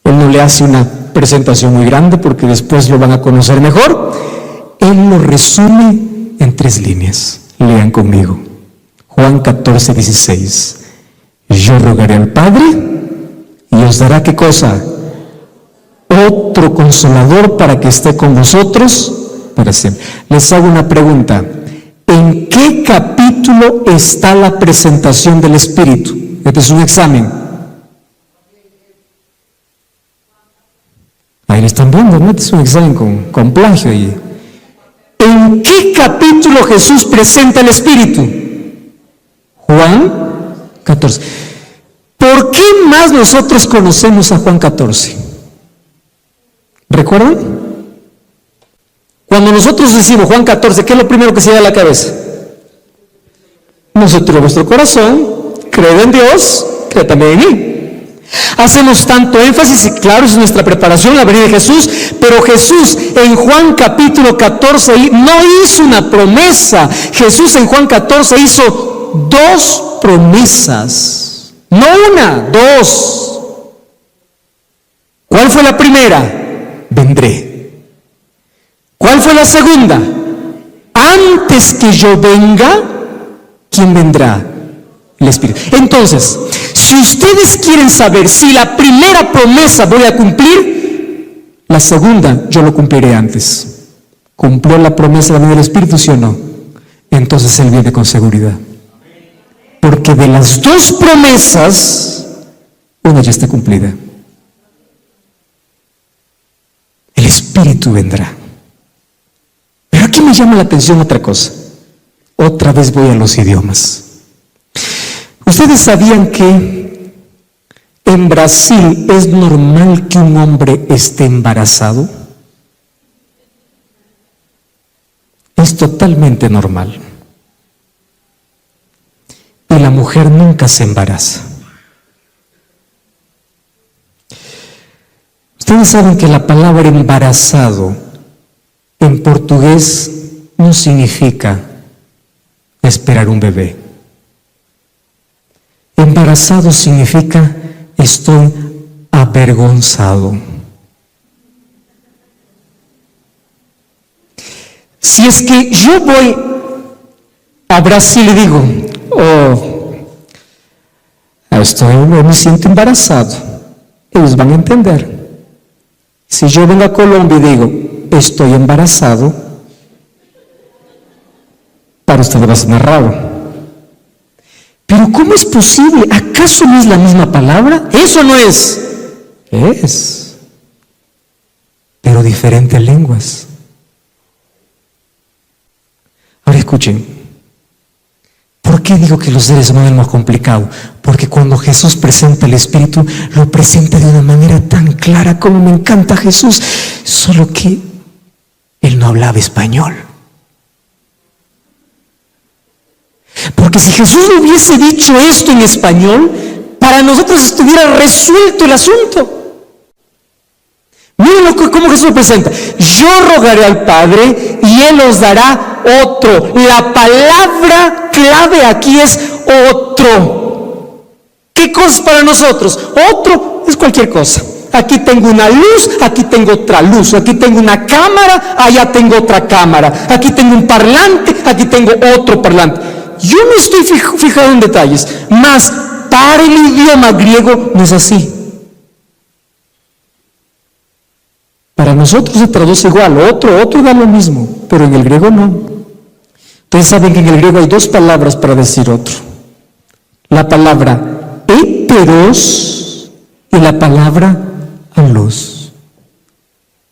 Él no le hace una presentación muy grande, porque después lo van a conocer mejor. Él lo resume en 3 líneas. Lean conmigo. Juan 14, 16. Yo rogaré al Padre y os dará ¿qué cosa? Otro consolador para que esté con vosotros para siempre. Les hago una pregunta: ¿en qué capítulo está la presentación del Espíritu? Este es un examen. Ahí lo están viendo, ¿no? Este es un examen con plagio ahí. ¿En qué capítulo Jesús presenta el Espíritu? Juan 14. ¿Por qué más nosotros conocemos a Juan 14? ¿Recuerdan? Cuando nosotros decimos Juan 14, ¿qué es lo primero que se da a la cabeza? Nosotros, vuestro corazón, creed en Dios, cree también en mí. Hacemos tanto énfasis, y claro, es nuestra preparación, la venida de Jesús, pero Jesús en Juan capítulo 14 no hizo una promesa. Jesús en Juan 14 hizo 2 promesas, no una, 2. ¿Cuál fue la primera? Vendré. ¿Cuál fue la segunda? Antes que yo venga, ¿quién vendrá? El Espíritu. Entonces, si ustedes quieren saber si la primera promesa voy a cumplir, la segunda yo lo cumpliré antes. ¿Cumplió la promesa de venir del Espíritu, sí o no? Entonces Él viene con seguridad. Porque de las 2 promesas, una ya está cumplida. El Espíritu vendrá. Pero aquí me llama la atención otra cosa. Otra vez voy a los idiomas. ¿Ustedes sabían que en Brasil es normal que un hombre esté embarazado? Es totalmente normal. Y la mujer nunca se embaraza. Ustedes saben que la palabra embarazado en portugués no significa esperar un bebé. Embarazado significa estoy avergonzado. Si es que yo voy Habrá si le digo, me siento embarazado, ellos van a entender. Si yo vengo a Colombia y digo, estoy embarazado, para ustedes va a sonar raro. Pero ¿cómo es posible? ¿Acaso no es la misma palabra? Eso no es. Es. Pero diferentes lenguas. Ahora escuchen. ¿Por qué digo que los seres humanos es más complicado? Porque cuando Jesús presenta el Espíritu, lo presenta de una manera tan clara como me encanta Jesús. Solo que Él no hablaba español. Porque si Jesús no hubiese dicho esto en español, para nosotros estuviera resuelto el asunto. Miren cómo Jesús lo presenta. Yo rogaré al Padre y Él os dará otro. La palabra clave aquí es otro. ¿Qué cosa es para nosotros? Otro es cualquier cosa. Aquí tengo una luz, aquí tengo otra luz. Aquí tengo una cámara, allá tengo otra cámara. Aquí tengo un parlante, aquí tengo otro parlante. Yo no estoy fijado en detalles, mas para el idioma griego no es así. Para nosotros se traduce igual, otro da lo mismo, pero en el griego no. Ustedes saben que en el griego hay dos palabras para decir otro. La palabra heteros y la palabra alos.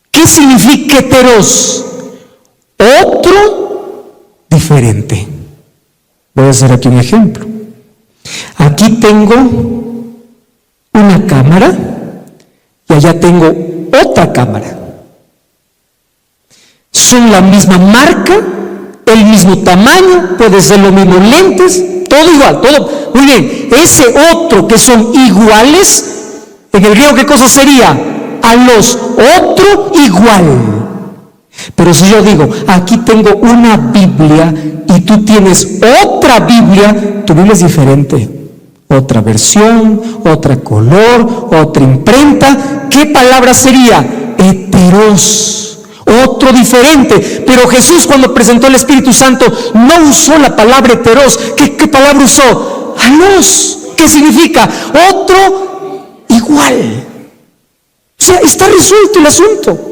¿Qué significa heteros? Otro diferente. Voy a hacer aquí un ejemplo. Aquí tengo una cámara y allá tengo otra cámara. Son la misma marca, el mismo tamaño, puede ser los mismos lentes, todo igual, todo. Muy bien, ese otro que son iguales, en el griego ¿qué cosa sería? A los otro igual. Pero si yo digo, aquí tengo una Biblia y tú tienes otra Biblia, tu Biblia es diferente. Otra versión, otra color, otra imprenta. ¿Qué palabra sería? Heteros. Otro diferente. Pero Jesús cuando presentó el Espíritu Santo no usó la palabra heteros. ¿Qué palabra usó? Alos. ¿Qué significa? Otro igual. O sea, está resuelto el asunto.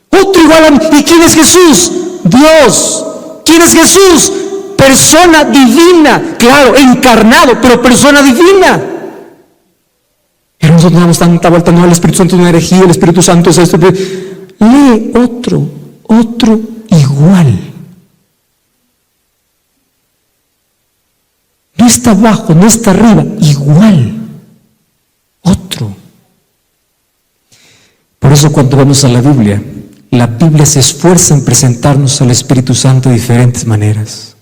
Otro igual a mí. ¿Y quién es Jesús? Dios. ¿Quién es Jesús? Persona divina. Claro, encarnado, pero persona divina. Pero nosotros damos tanta vuelta, no, el Espíritu Santo es una herejía, el Espíritu Santo es esto. Lee otro igual. No está abajo, no está arriba, igual. Otro. Por eso cuando vamos a la Biblia se esfuerza en presentarnos al Espíritu Santo de diferentes maneras.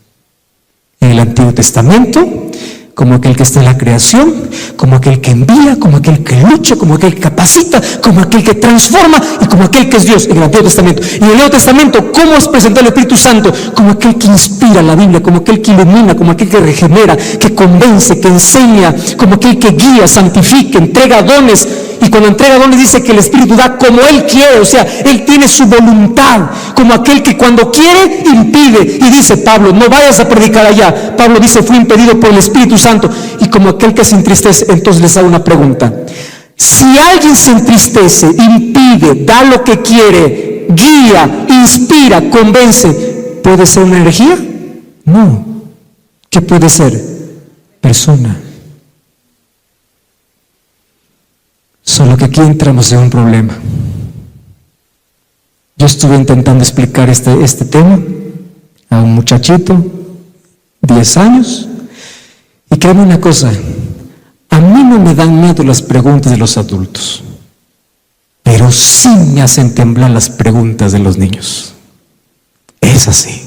En el Antiguo Testamento, como aquel que está en la creación, como aquel que envía, como aquel que lucha, como aquel que capacita, como aquel que transforma y como aquel que es Dios en el Antiguo Testamento. Y en el Nuevo Testamento, ¿cómo es presentado el Espíritu Santo? Como aquel que inspira la Biblia, como aquel que ilumina, como aquel que regenera, que convence, que enseña, como aquel que guía, santifica, entrega dones. Y cuando entrega dones dice que el Espíritu da como Él quiere, o sea, Él tiene su voluntad, como aquel que cuando quiere impide. Y dice Pablo, no vayas a predicar allá. Pablo dice, fui impedido por el Espíritu Santo. Y como aquel que se entristece, entonces les hago una pregunta. Si alguien se entristece, impide, da lo que quiere, guía, inspira, convence, ¿puede ser una herejía? No. ¿Qué puede ser? Persona. Solo que aquí entramos en un problema. Yo estuve intentando explicar este tema a un muchachito, 10 años, y créeme una cosa, a mí no me dan miedo las preguntas de los adultos, pero sí me hacen temblar las preguntas de los niños. Es así.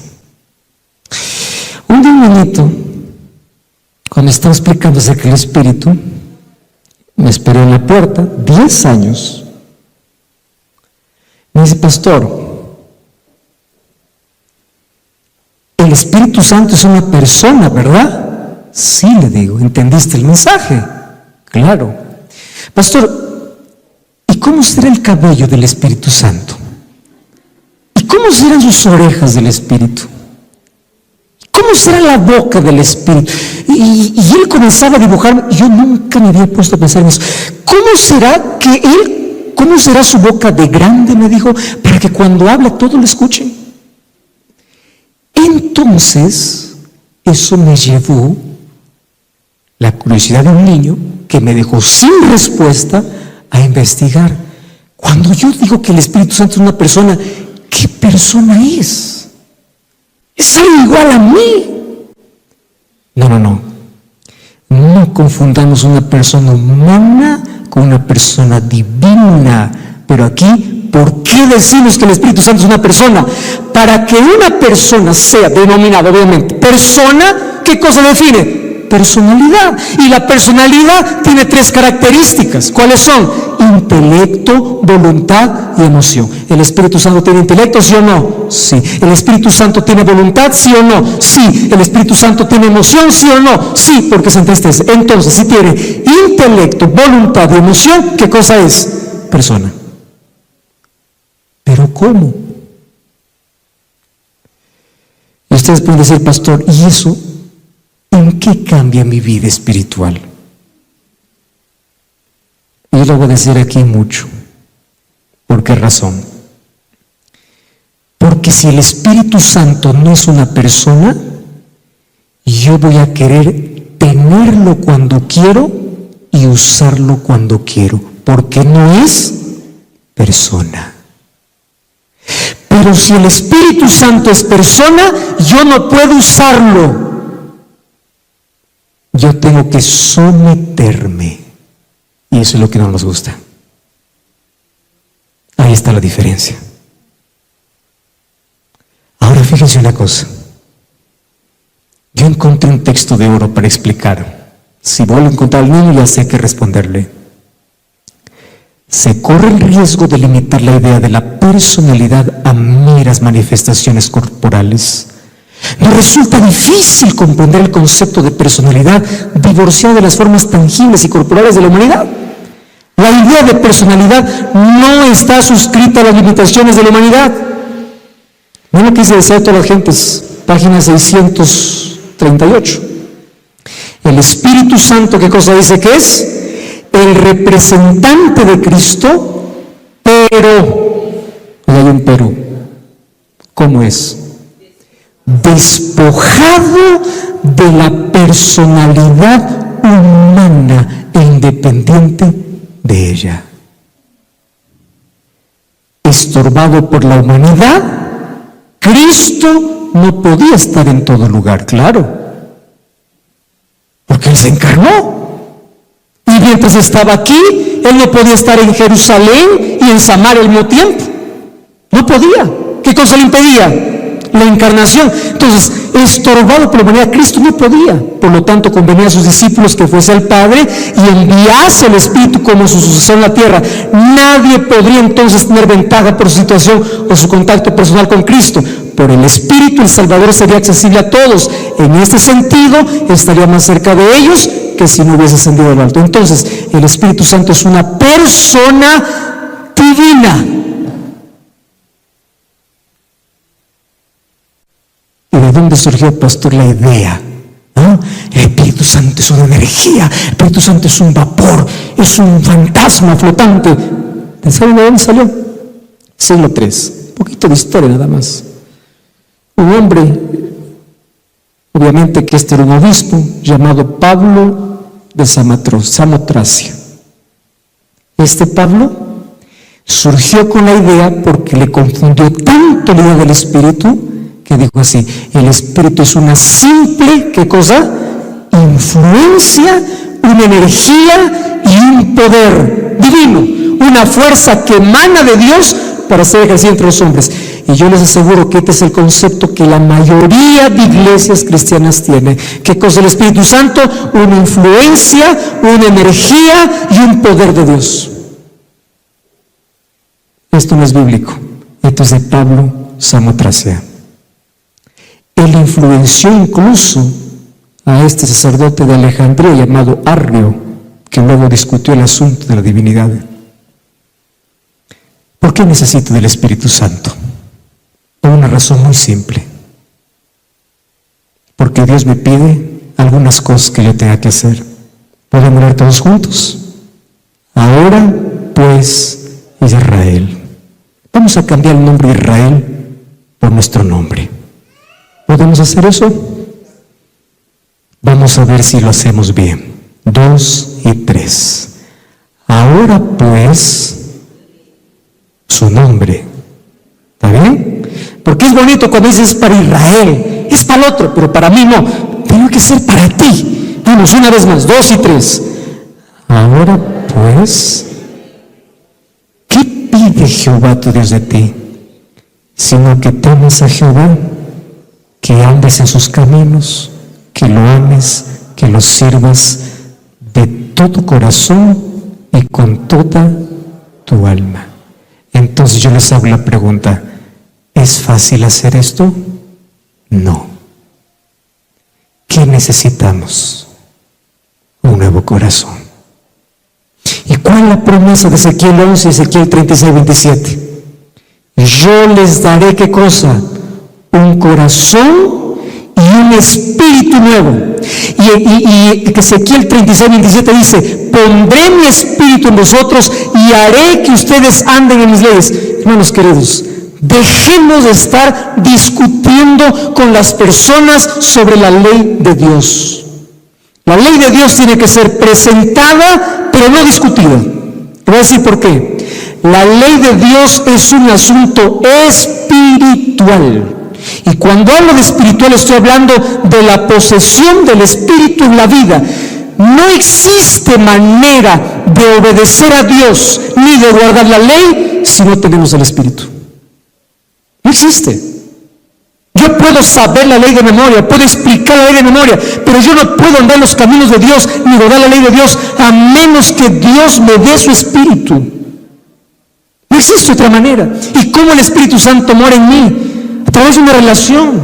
Un día un niñito, cuando estaba explicando acerca del Espíritu, me esperó en la puerta, 10 años. Me dice, pastor, el Espíritu Santo es una persona, ¿verdad? Sí, le digo, ¿entendiste el mensaje? Claro. Pastor, ¿y cómo será el cabello del Espíritu Santo? ¿Y cómo serán sus orejas del Espíritu? ¿Cómo será la boca del Espíritu? Y él comenzaba a dibujar, y yo nunca me había puesto a pensar en eso. ¿Cómo será su boca de grande? Me dijo, para que cuando habla todos lo escuchen. Entonces, eso me llevó la curiosidad de un niño que me dejó sin respuesta a investigar. Cuando yo digo que el Espíritu Santo es una persona, ¿qué persona es? ¿Es algo igual a mí? No confundamos una persona humana con una persona divina. Pero aquí, ¿por qué decimos que el Espíritu Santo es una persona? Para que una persona sea denominada, obviamente, persona, ¿qué cosa define? Personalidad. Y la personalidad tiene 3 características. ¿Cuáles son? Intelecto, voluntad y emoción. ¿El Espíritu Santo tiene intelecto, sí o no? Sí. ¿El Espíritu Santo tiene voluntad, sí o no? Sí. ¿El Espíritu Santo tiene emoción, sí o no? Sí, porque se entristece. Entonces, si tiene intelecto, voluntad y emoción, ¿qué cosa es? Persona. ¿Pero cómo? Y ustedes pueden decir, pastor, ¿y eso en qué cambia mi vida espiritual? Y yo lo voy a decir aquí mucho. ¿Por qué razón? Porque si el Espíritu Santo no es una persona, yo voy a querer tenerlo cuando quiero y usarlo cuando quiero, porque no es persona. Pero si el Espíritu Santo es persona, yo no puedo usarlo. Yo tengo que someterme. Y eso es lo que no nos gusta. Ahí está la diferencia. Ahora fíjense una cosa. Yo encontré un texto de oro para explicar. Si vuelvo a encontrar al niño, ya sé qué responderle. Se corre el riesgo de limitar la idea de la personalidad a meras manifestaciones corporales. Nos resulta difícil comprender el concepto de personalidad divorciado de las formas tangibles y corporales de la humanidad. La idea de personalidad no está suscrita a las limitaciones de la humanidad. No lo quise decir a todas las gentes, página 638. El Espíritu Santo, ¿qué cosa dice que es? El representante de Cristo, pero, hay un pero, ¿cómo es? Despojado de la personalidad humana e independiente de ella. Estorbado por la humanidad, Cristo no podía estar en todo lugar, claro, porque Él se encarnó. Y mientras estaba aquí, Él no podía estar en Jerusalén y en Samaria al mismo tiempo. No podía. ¿Qué cosa le impedía? La encarnación. Entonces, estorbado por la humanidad, Cristo no podía. Por lo tanto, convenía a sus discípulos que fuese al Padre y enviase el Espíritu como su sucesor en la tierra. Nadie podría entonces tener ventaja por su situación o su contacto personal con Cristo. Por el Espíritu, el Salvador sería accesible a todos. En este sentido, estaría más cerca de ellos que si no hubiese ascendido al alto. Entonces, el Espíritu Santo es una persona divina. ¿Y de dónde surgió, pastor, la idea? ¿No? El Espíritu Santo es una energía, el Espíritu Santo es un vapor, es un fantasma flotante. ¿Saben de dónde salió? Siglo III, un poquito de historia nada más. Un hombre, obviamente que este era un obispo, llamado Pablo de Samotracia. Este Pablo surgió con la idea porque le confundió tanto la idea del Espíritu, que dijo así: el Espíritu es una simple, ¿qué cosa? Influencia, una energía y un poder divino, una fuerza que emana de Dios para ser ejercida entre los hombres. Y yo les aseguro que este es el concepto que la mayoría de iglesias cristianas tiene. ¿Qué cosa es el Espíritu Santo? Una influencia, una energía y un poder de Dios. Esto no es bíblico, esto es de Pablo Samotracia. Él influenció incluso a este sacerdote de Alejandría llamado Arrio, que luego discutió el asunto de la divinidad. ¿Por qué necesito del Espíritu Santo? Por una razón muy simple. porque Dios me pide algunas cosas que yo tenga que hacer. ¿Podemos leer todos juntos? Ahora, pues, Israel. Vamos a cambiar el nombre de Israel por nuestro nombre. ¿Podemos hacer eso? Vamos a ver si lo hacemos bien. 2 y 3. Ahora pues, su nombre. ¿Está bien? Porque es bonito cuando dices para Israel, es para el otro, pero para mí no. Tiene que ser para ti. Vamos, una vez más, 2 y 3. Ahora pues, ¿qué pide Jehová tu Dios de ti? Sino que temas a Jehová, que andes en sus caminos, que lo ames, que lo sirvas de todo corazón y con toda tu alma. Entonces yo les hago la pregunta, ¿es fácil hacer esto? No. ¿Qué necesitamos? Un nuevo corazón. ¿Y cuál es la promesa de Ezequiel 11 y Ezequiel 36, 27? Yo les daré, ¿qué cosa? Un corazón y un espíritu nuevo. Y Ezequiel 36, 27 dice, pondré mi espíritu en vosotros y haré que ustedes anden en mis leyes. Hermanos queridos, dejemos de estar discutiendo con las personas sobre la ley de Dios. La ley de Dios tiene que ser presentada, pero no discutida. Te voy a decir por qué. La ley de Dios es un asunto espiritual. Y cuando hablo de espiritual estoy hablando de la posesión del Espíritu en la vida. No existe manera de obedecer a Dios ni de guardar la ley si no tenemos el Espíritu. No existe. Yo puedo saber la ley de memoria, puedo explicar la ley de memoria, pero yo no puedo andar en los caminos de Dios ni guardar la ley de Dios a menos que Dios me dé su Espíritu. No existe otra manera. ¿Y cómo el Espíritu Santo mora en mí? A través de una relación.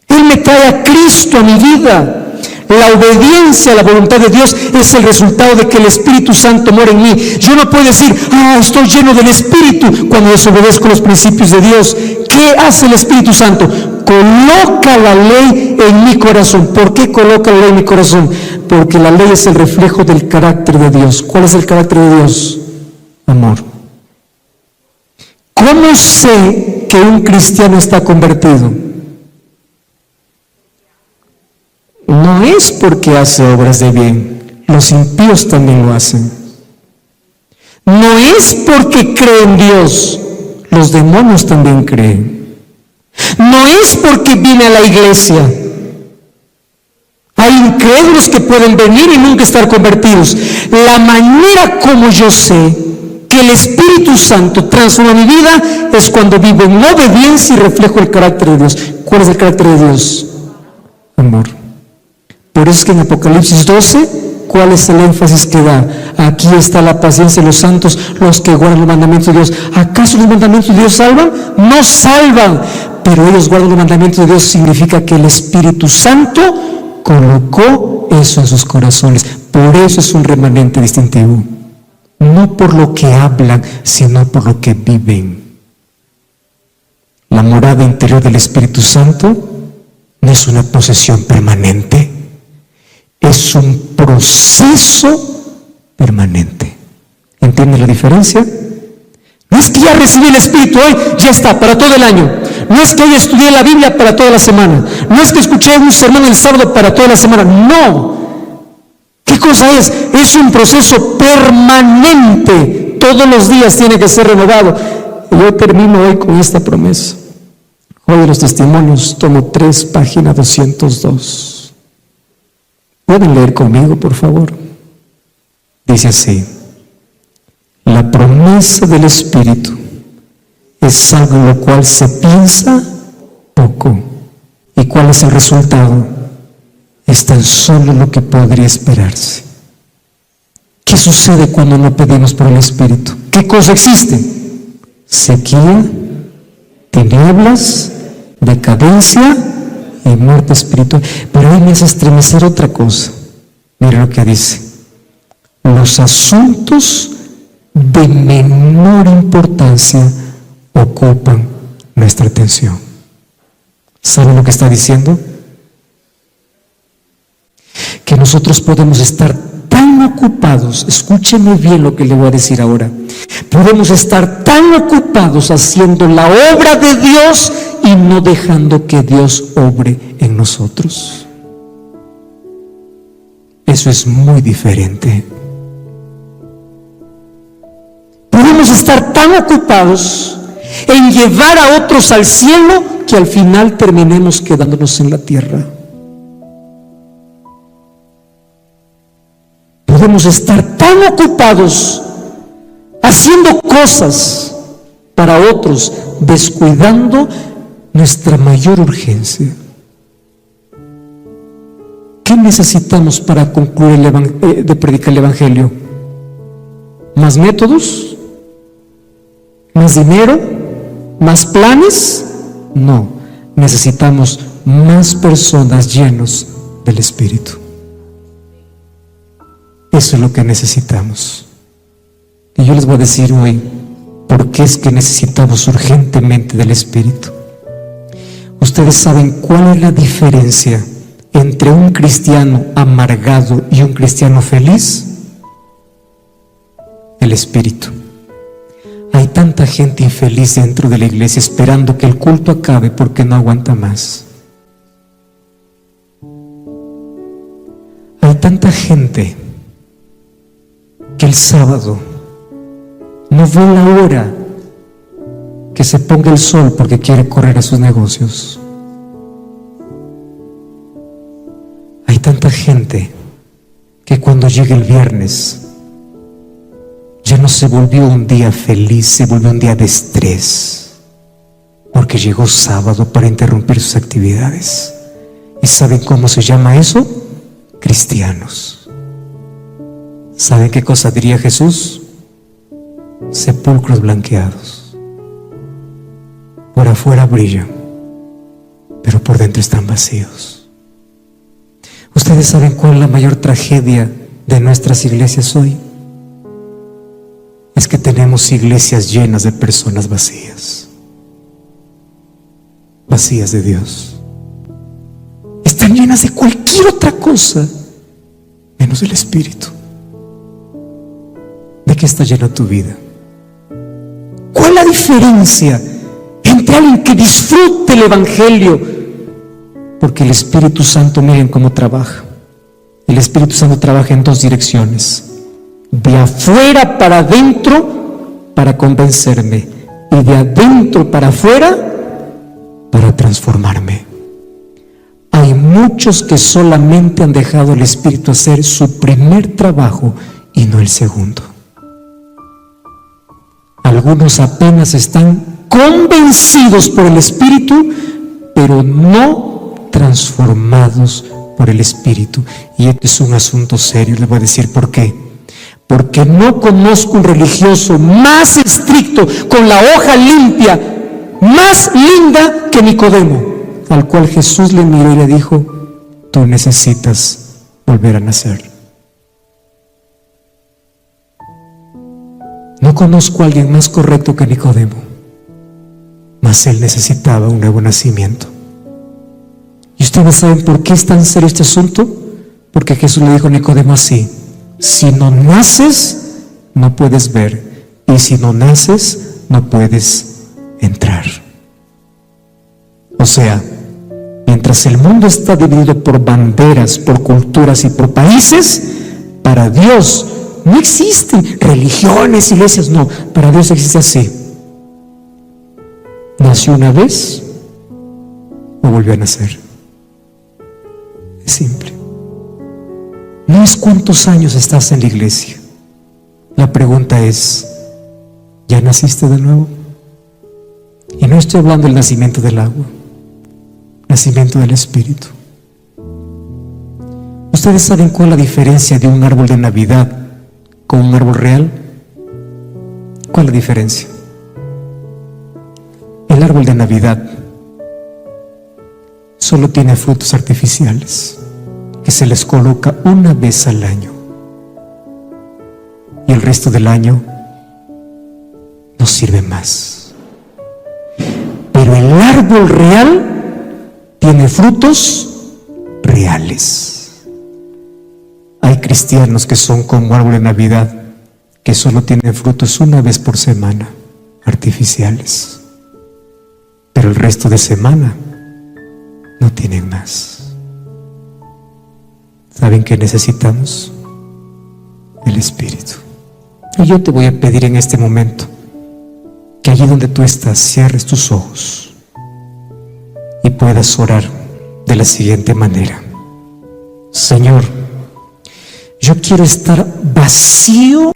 Él me trae a Cristo a mi vida. La obediencia a la voluntad de Dios es el resultado de que el Espíritu Santo mora en mí. Yo no puedo decir, estoy lleno del Espíritu cuando desobedezco los principios de Dios. ¿Qué hace el Espíritu Santo? Coloca la ley en mi corazón. ¿Por qué coloca la ley en mi corazón? Porque la ley es el reflejo del carácter de Dios. ¿Cuál es el carácter de Dios? Amor. ¿Cómo sé que un cristiano está convertido? No es porque hace obras de bien, los impíos también lo hacen. No es porque cree en Dios, los demonios también creen. No es porque viene a la iglesia. Hay incrédulos que pueden venir y nunca estar convertidos. La manera como yo sé que el Espíritu Santo transforma mi vida es cuando vivo en obediencia y reflejo el carácter de Dios. ¿Cuál es el carácter de Dios? Amor. Por eso es que en Apocalipsis 12, ¿cuál es el énfasis que da? Aquí está la paciencia de los santos, los que guardan los mandamientos de Dios. ¿Acaso los mandamientos de Dios salvan? No salvan, pero ellos guardan los mandamientos de Dios. Significa que el Espíritu Santo colocó eso en sus corazones. Por eso es un remanente distintivo. No por lo que hablan, sino por lo que viven. La morada interior del Espíritu Santo no es una posesión permanente, es un proceso permanente. ¿Entiende la diferencia? No es que ya recibí el Espíritu hoy, ya está, para todo el año. No es que hoy estudié la Biblia para toda la semana. No es que escuché un sermón el sábado para toda la semana. No. ¿Qué cosa es? Es un proceso permanente. Todos los días tiene que ser renovado. Y yo termino hoy con esta promesa. Hoy de los testimonios, tomo 3, página 202. ¿Pueden leer conmigo, por favor? Dice así: la promesa del Espíritu es algo en lo cual se piensa poco. ¿Y cuál es el resultado? Es tan solo lo que podría esperarse. ¿Qué sucede cuando no pedimos por el Espíritu? ¿Qué cosa existe? Sequía, tinieblas, decadencia y muerte espiritual. Pero ahí me hace estremecer otra cosa. Mira lo que dice: los asuntos de menor importancia ocupan nuestra atención. ¿Saben lo que está diciendo? que nosotros podemos estar tan ocupados, escúcheme bien lo que le voy a decir ahora, podemos estar tan ocupados haciendo la obra de Dios y no dejando que Dios obre en nosotros. Eso es muy diferente. Podemos estar tan ocupados en llevar a otros al cielo que al final terminemos quedándonos en la tierra. Podemos estar tan ocupados haciendo cosas para otros, descuidando nuestra mayor urgencia. ¿Qué necesitamos para concluir de predicar el Evangelio? ¿Más métodos? ¿Más dinero? ¿Más planes? No, necesitamos más personas llenos del Espíritu. Eso es lo que necesitamos. Y yo les voy a decir hoy por qué es que necesitamos urgentemente del Espíritu. ¿Ustedes saben cuál es la diferencia entre un cristiano amargado y un cristiano feliz? El Espíritu. Hay tanta gente infeliz dentro de la iglesia esperando que el culto acabe porque no aguanta más. Hay tanta gente que el sábado no ve la hora que se ponga el sol porque quiere correr a sus negocios. Hay tanta gente que cuando llega el viernes ya no se volvió un día feliz, se volvió un día de estrés, porque llegó sábado para interrumpir sus actividades. ¿Y saben cómo se llama eso? Cristianos. ¿Saben qué cosa diría Jesús? Sepulcros blanqueados. Por afuera brillan, pero por dentro están vacíos. ¿Ustedes saben cuál es la mayor tragedia de nuestras iglesias hoy? Es que tenemos iglesias llenas de personas vacías, vacías de Dios. Están llenas de cualquier otra cosa menos el Espíritu. ¿De qué está llena tu vida? ¿Cuál es la diferencia entre alguien que disfrute el Evangelio? Porque el Espíritu Santo, miren cómo trabaja. El Espíritu Santo trabaja en dos direcciones: de afuera para adentro para convencerme, y de adentro para afuera para transformarme. Hay muchos que solamente han dejado al Espíritu hacer su primer trabajo y no el segundo. Algunos apenas están convencidos por el Espíritu, pero no transformados por el Espíritu. Y esto es un asunto serio. Les voy a decir por qué. Porque no conozco un religioso más estricto, con la hoja limpia, más linda que Nicodemo, al cual Jesús le miró y le dijo: tú necesitas volver a nacer. No conozco a alguien más correcto que Nicodemo, mas él necesitaba un nuevo nacimiento. ¿Y ustedes saben por qué es tan serio este asunto? Porque Jesús le dijo a Nicodemo así: si no naces, no puedes ver, y si no naces, no puedes entrar. O sea, mientras el mundo está dividido por banderas, por culturas y por países, para Dios no existen religiones, iglesias, no. Para Dios existe así: nació una vez o volvió a nacer. Es simple. No es cuántos años estás en la iglesia. La pregunta es: ¿ya naciste de nuevo? Y no estoy hablando del nacimiento del agua, nacimiento del Espíritu. ¿Ustedes saben cuál es la diferencia de un árbol de Navidad con un árbol real? ¿Cuál es la diferencia? El árbol de Navidad solo tiene frutos artificiales que se les coloca una vez al año, y el resto del año no sirve más. Pero el árbol real tiene frutos reales. Hay cristianos que son como árbol de Navidad, que solo tienen frutos una vez por semana, artificiales, pero el resto de semana no tienen más. ¿Saben qué necesitamos? El Espíritu. Y yo te voy a pedir en este momento que allí donde tú estás cierres tus ojos y puedas orar de la siguiente manera: Señor, yo quiero estar vacío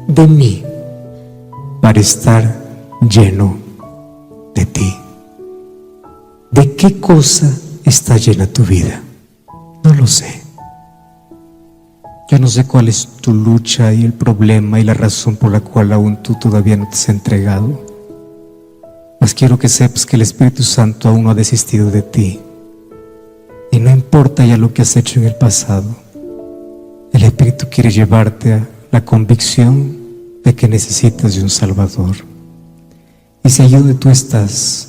de mí para estar lleno de ti. ¿De qué cosa está llena tu vida? No lo sé. Yo no sé cuál es tu lucha y el problema y la razón por la cual aún tú todavía no te has entregado. Mas quiero que sepas que el Espíritu Santo aún no ha desistido de ti. Y no importa ya lo que has hecho en el pasado, el Espíritu quiere llevarte a la convicción de que necesitas de un Salvador. Y si allí donde tú estás,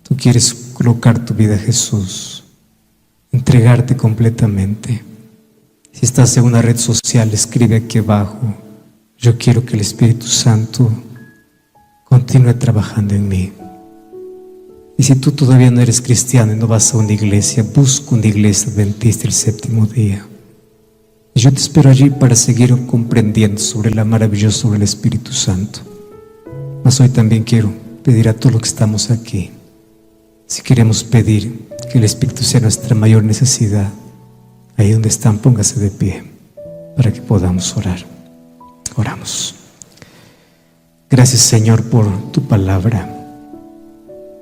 tú quieres colocar tu vida a Jesús, entregarte completamente. Si estás en una red social, escribe aquí abajo: yo quiero que el Espíritu Santo continúe trabajando en mí. Y si tú todavía no eres cristiano y no vas a una iglesia, busca una iglesia adventista el séptimo día. Y yo te espero allí para seguir comprendiendo sobre la maravillosa obra del Espíritu Santo. Mas hoy también quiero pedir a todos los que estamos aquí, si queremos pedir que el Espíritu sea nuestra mayor necesidad, ahí donde están, póngase de pie para que podamos orar. Oramos. Gracias, Señor, por tu palabra.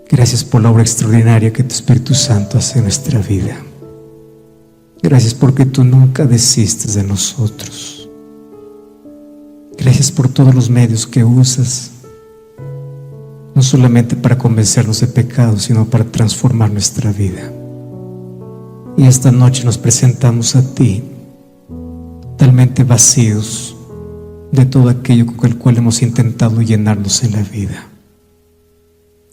Gracias por la obra extraordinaria que tu Espíritu Santo hace en nuestra vida. Gracias porque tú nunca desistes de nosotros. Gracias por todos los medios que usas, no solamente para convencernos de pecado, sino para transformar nuestra vida. Y esta noche nos presentamos a ti, totalmente vacíos de todo aquello con el cual hemos intentado llenarnos en la vida.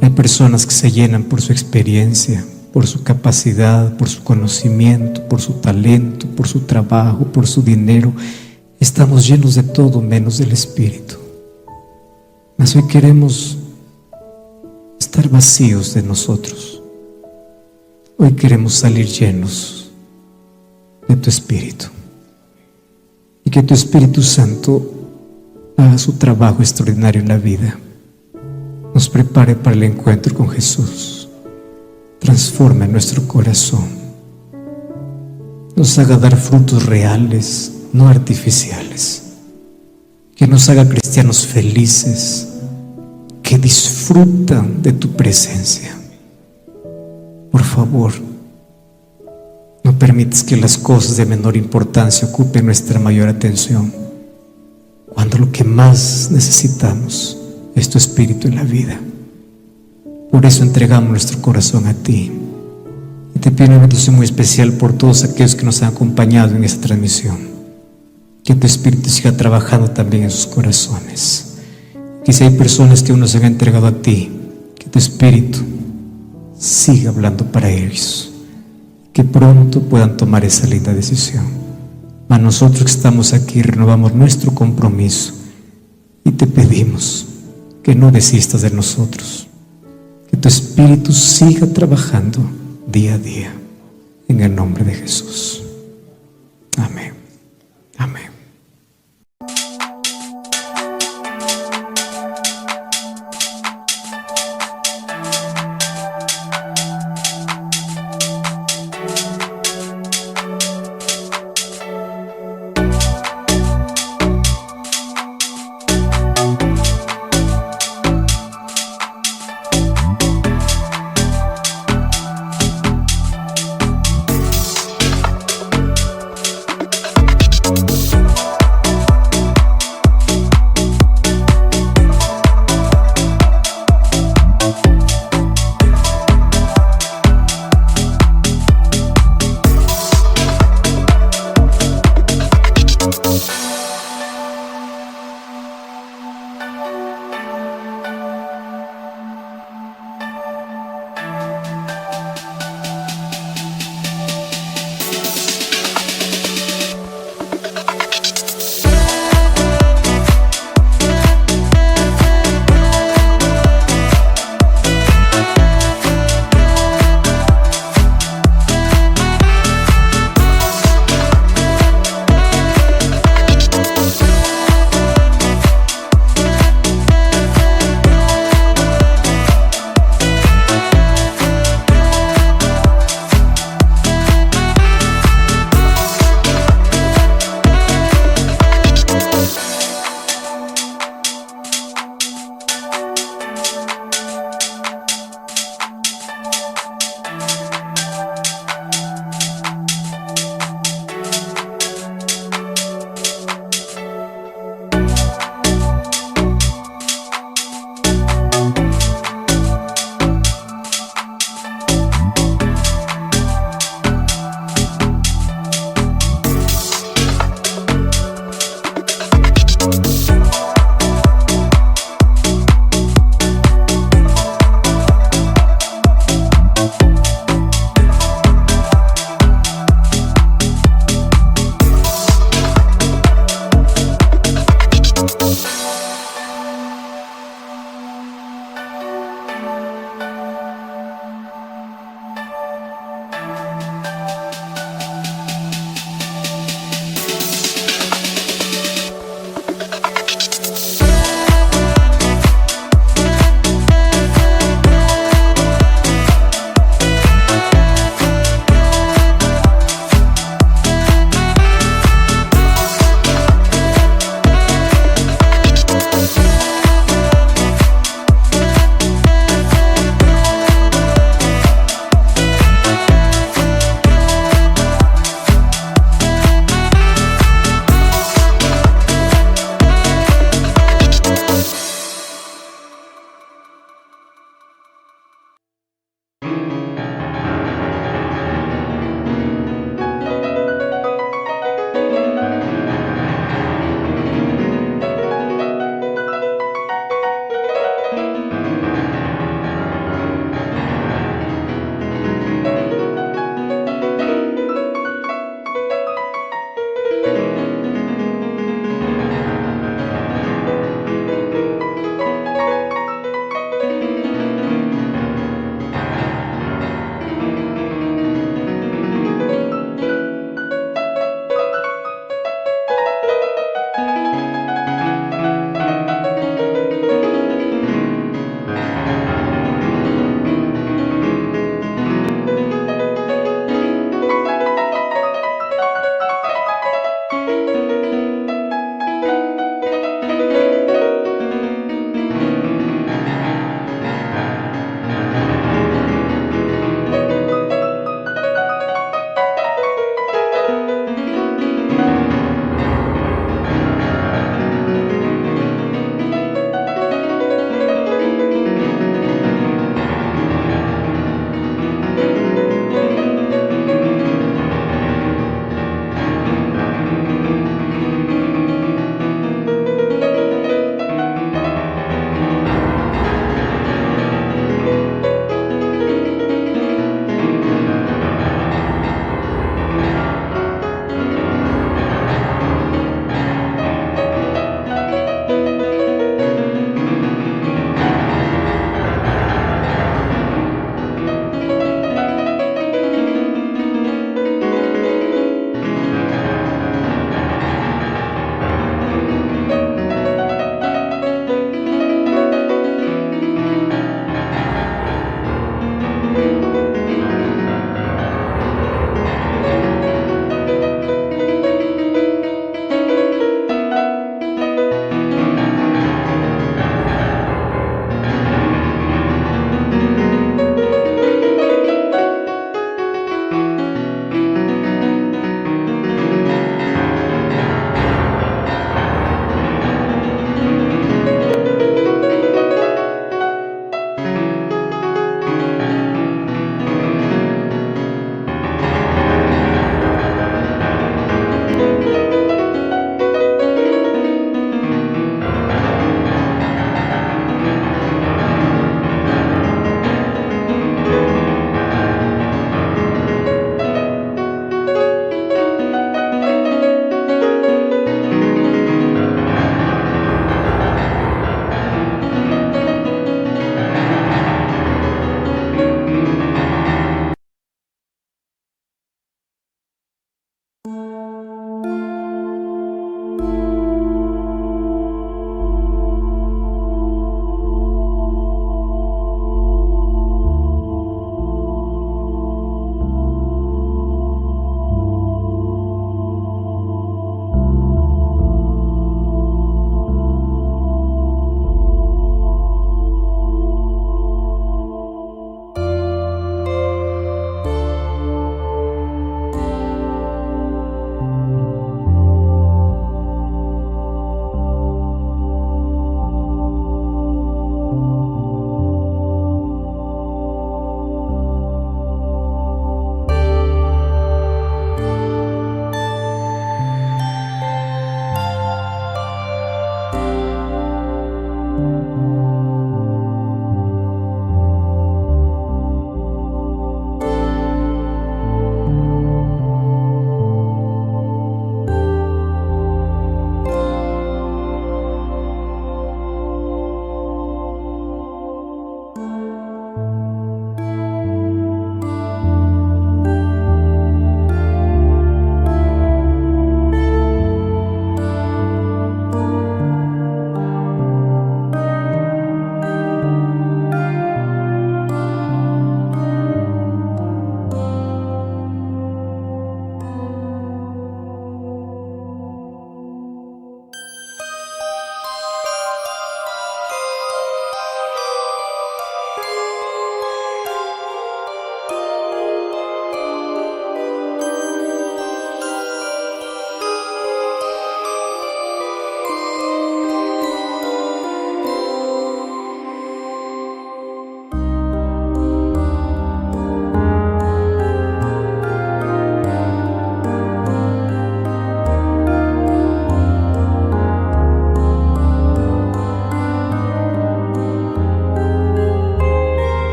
Hay personas que se llenan por su experiencia, por su capacidad, por su conocimiento, por su talento, por su trabajo, por su dinero. Estamos llenos de todo menos del Espíritu. Mas hoy queremos estar vacíos de nosotros. Hoy queremos salir llenos de tu Espíritu. Y que tu Espíritu Santo haga su trabajo extraordinario en la vida. Nos prepare para el encuentro con Jesús. Transforma nuestro corazón. Nos haga dar frutos reales, no artificiales. Que nos haga cristianos felices, que disfrutan de tu presencia. Por favor, no permitas que las cosas de menor importancia ocupen nuestra mayor atención, cuando lo que más necesitamos es tu Espíritu en la vida. Por eso entregamos nuestro corazón a ti. Y te pido una bendición muy especial por todos aquellos que nos han acompañado en esta transmisión. Que tu Espíritu siga trabajando también en sus corazones. Que si hay personas que aún no se han entregado a ti, que tu Espíritu siga hablando para ellos. Que pronto puedan tomar esa linda decisión. A nosotros que estamos aquí renovamos nuestro compromiso y te pedimos que no desistas de nosotros. Que tu Espíritu siga trabajando día a día, en el nombre de Jesús. Amén.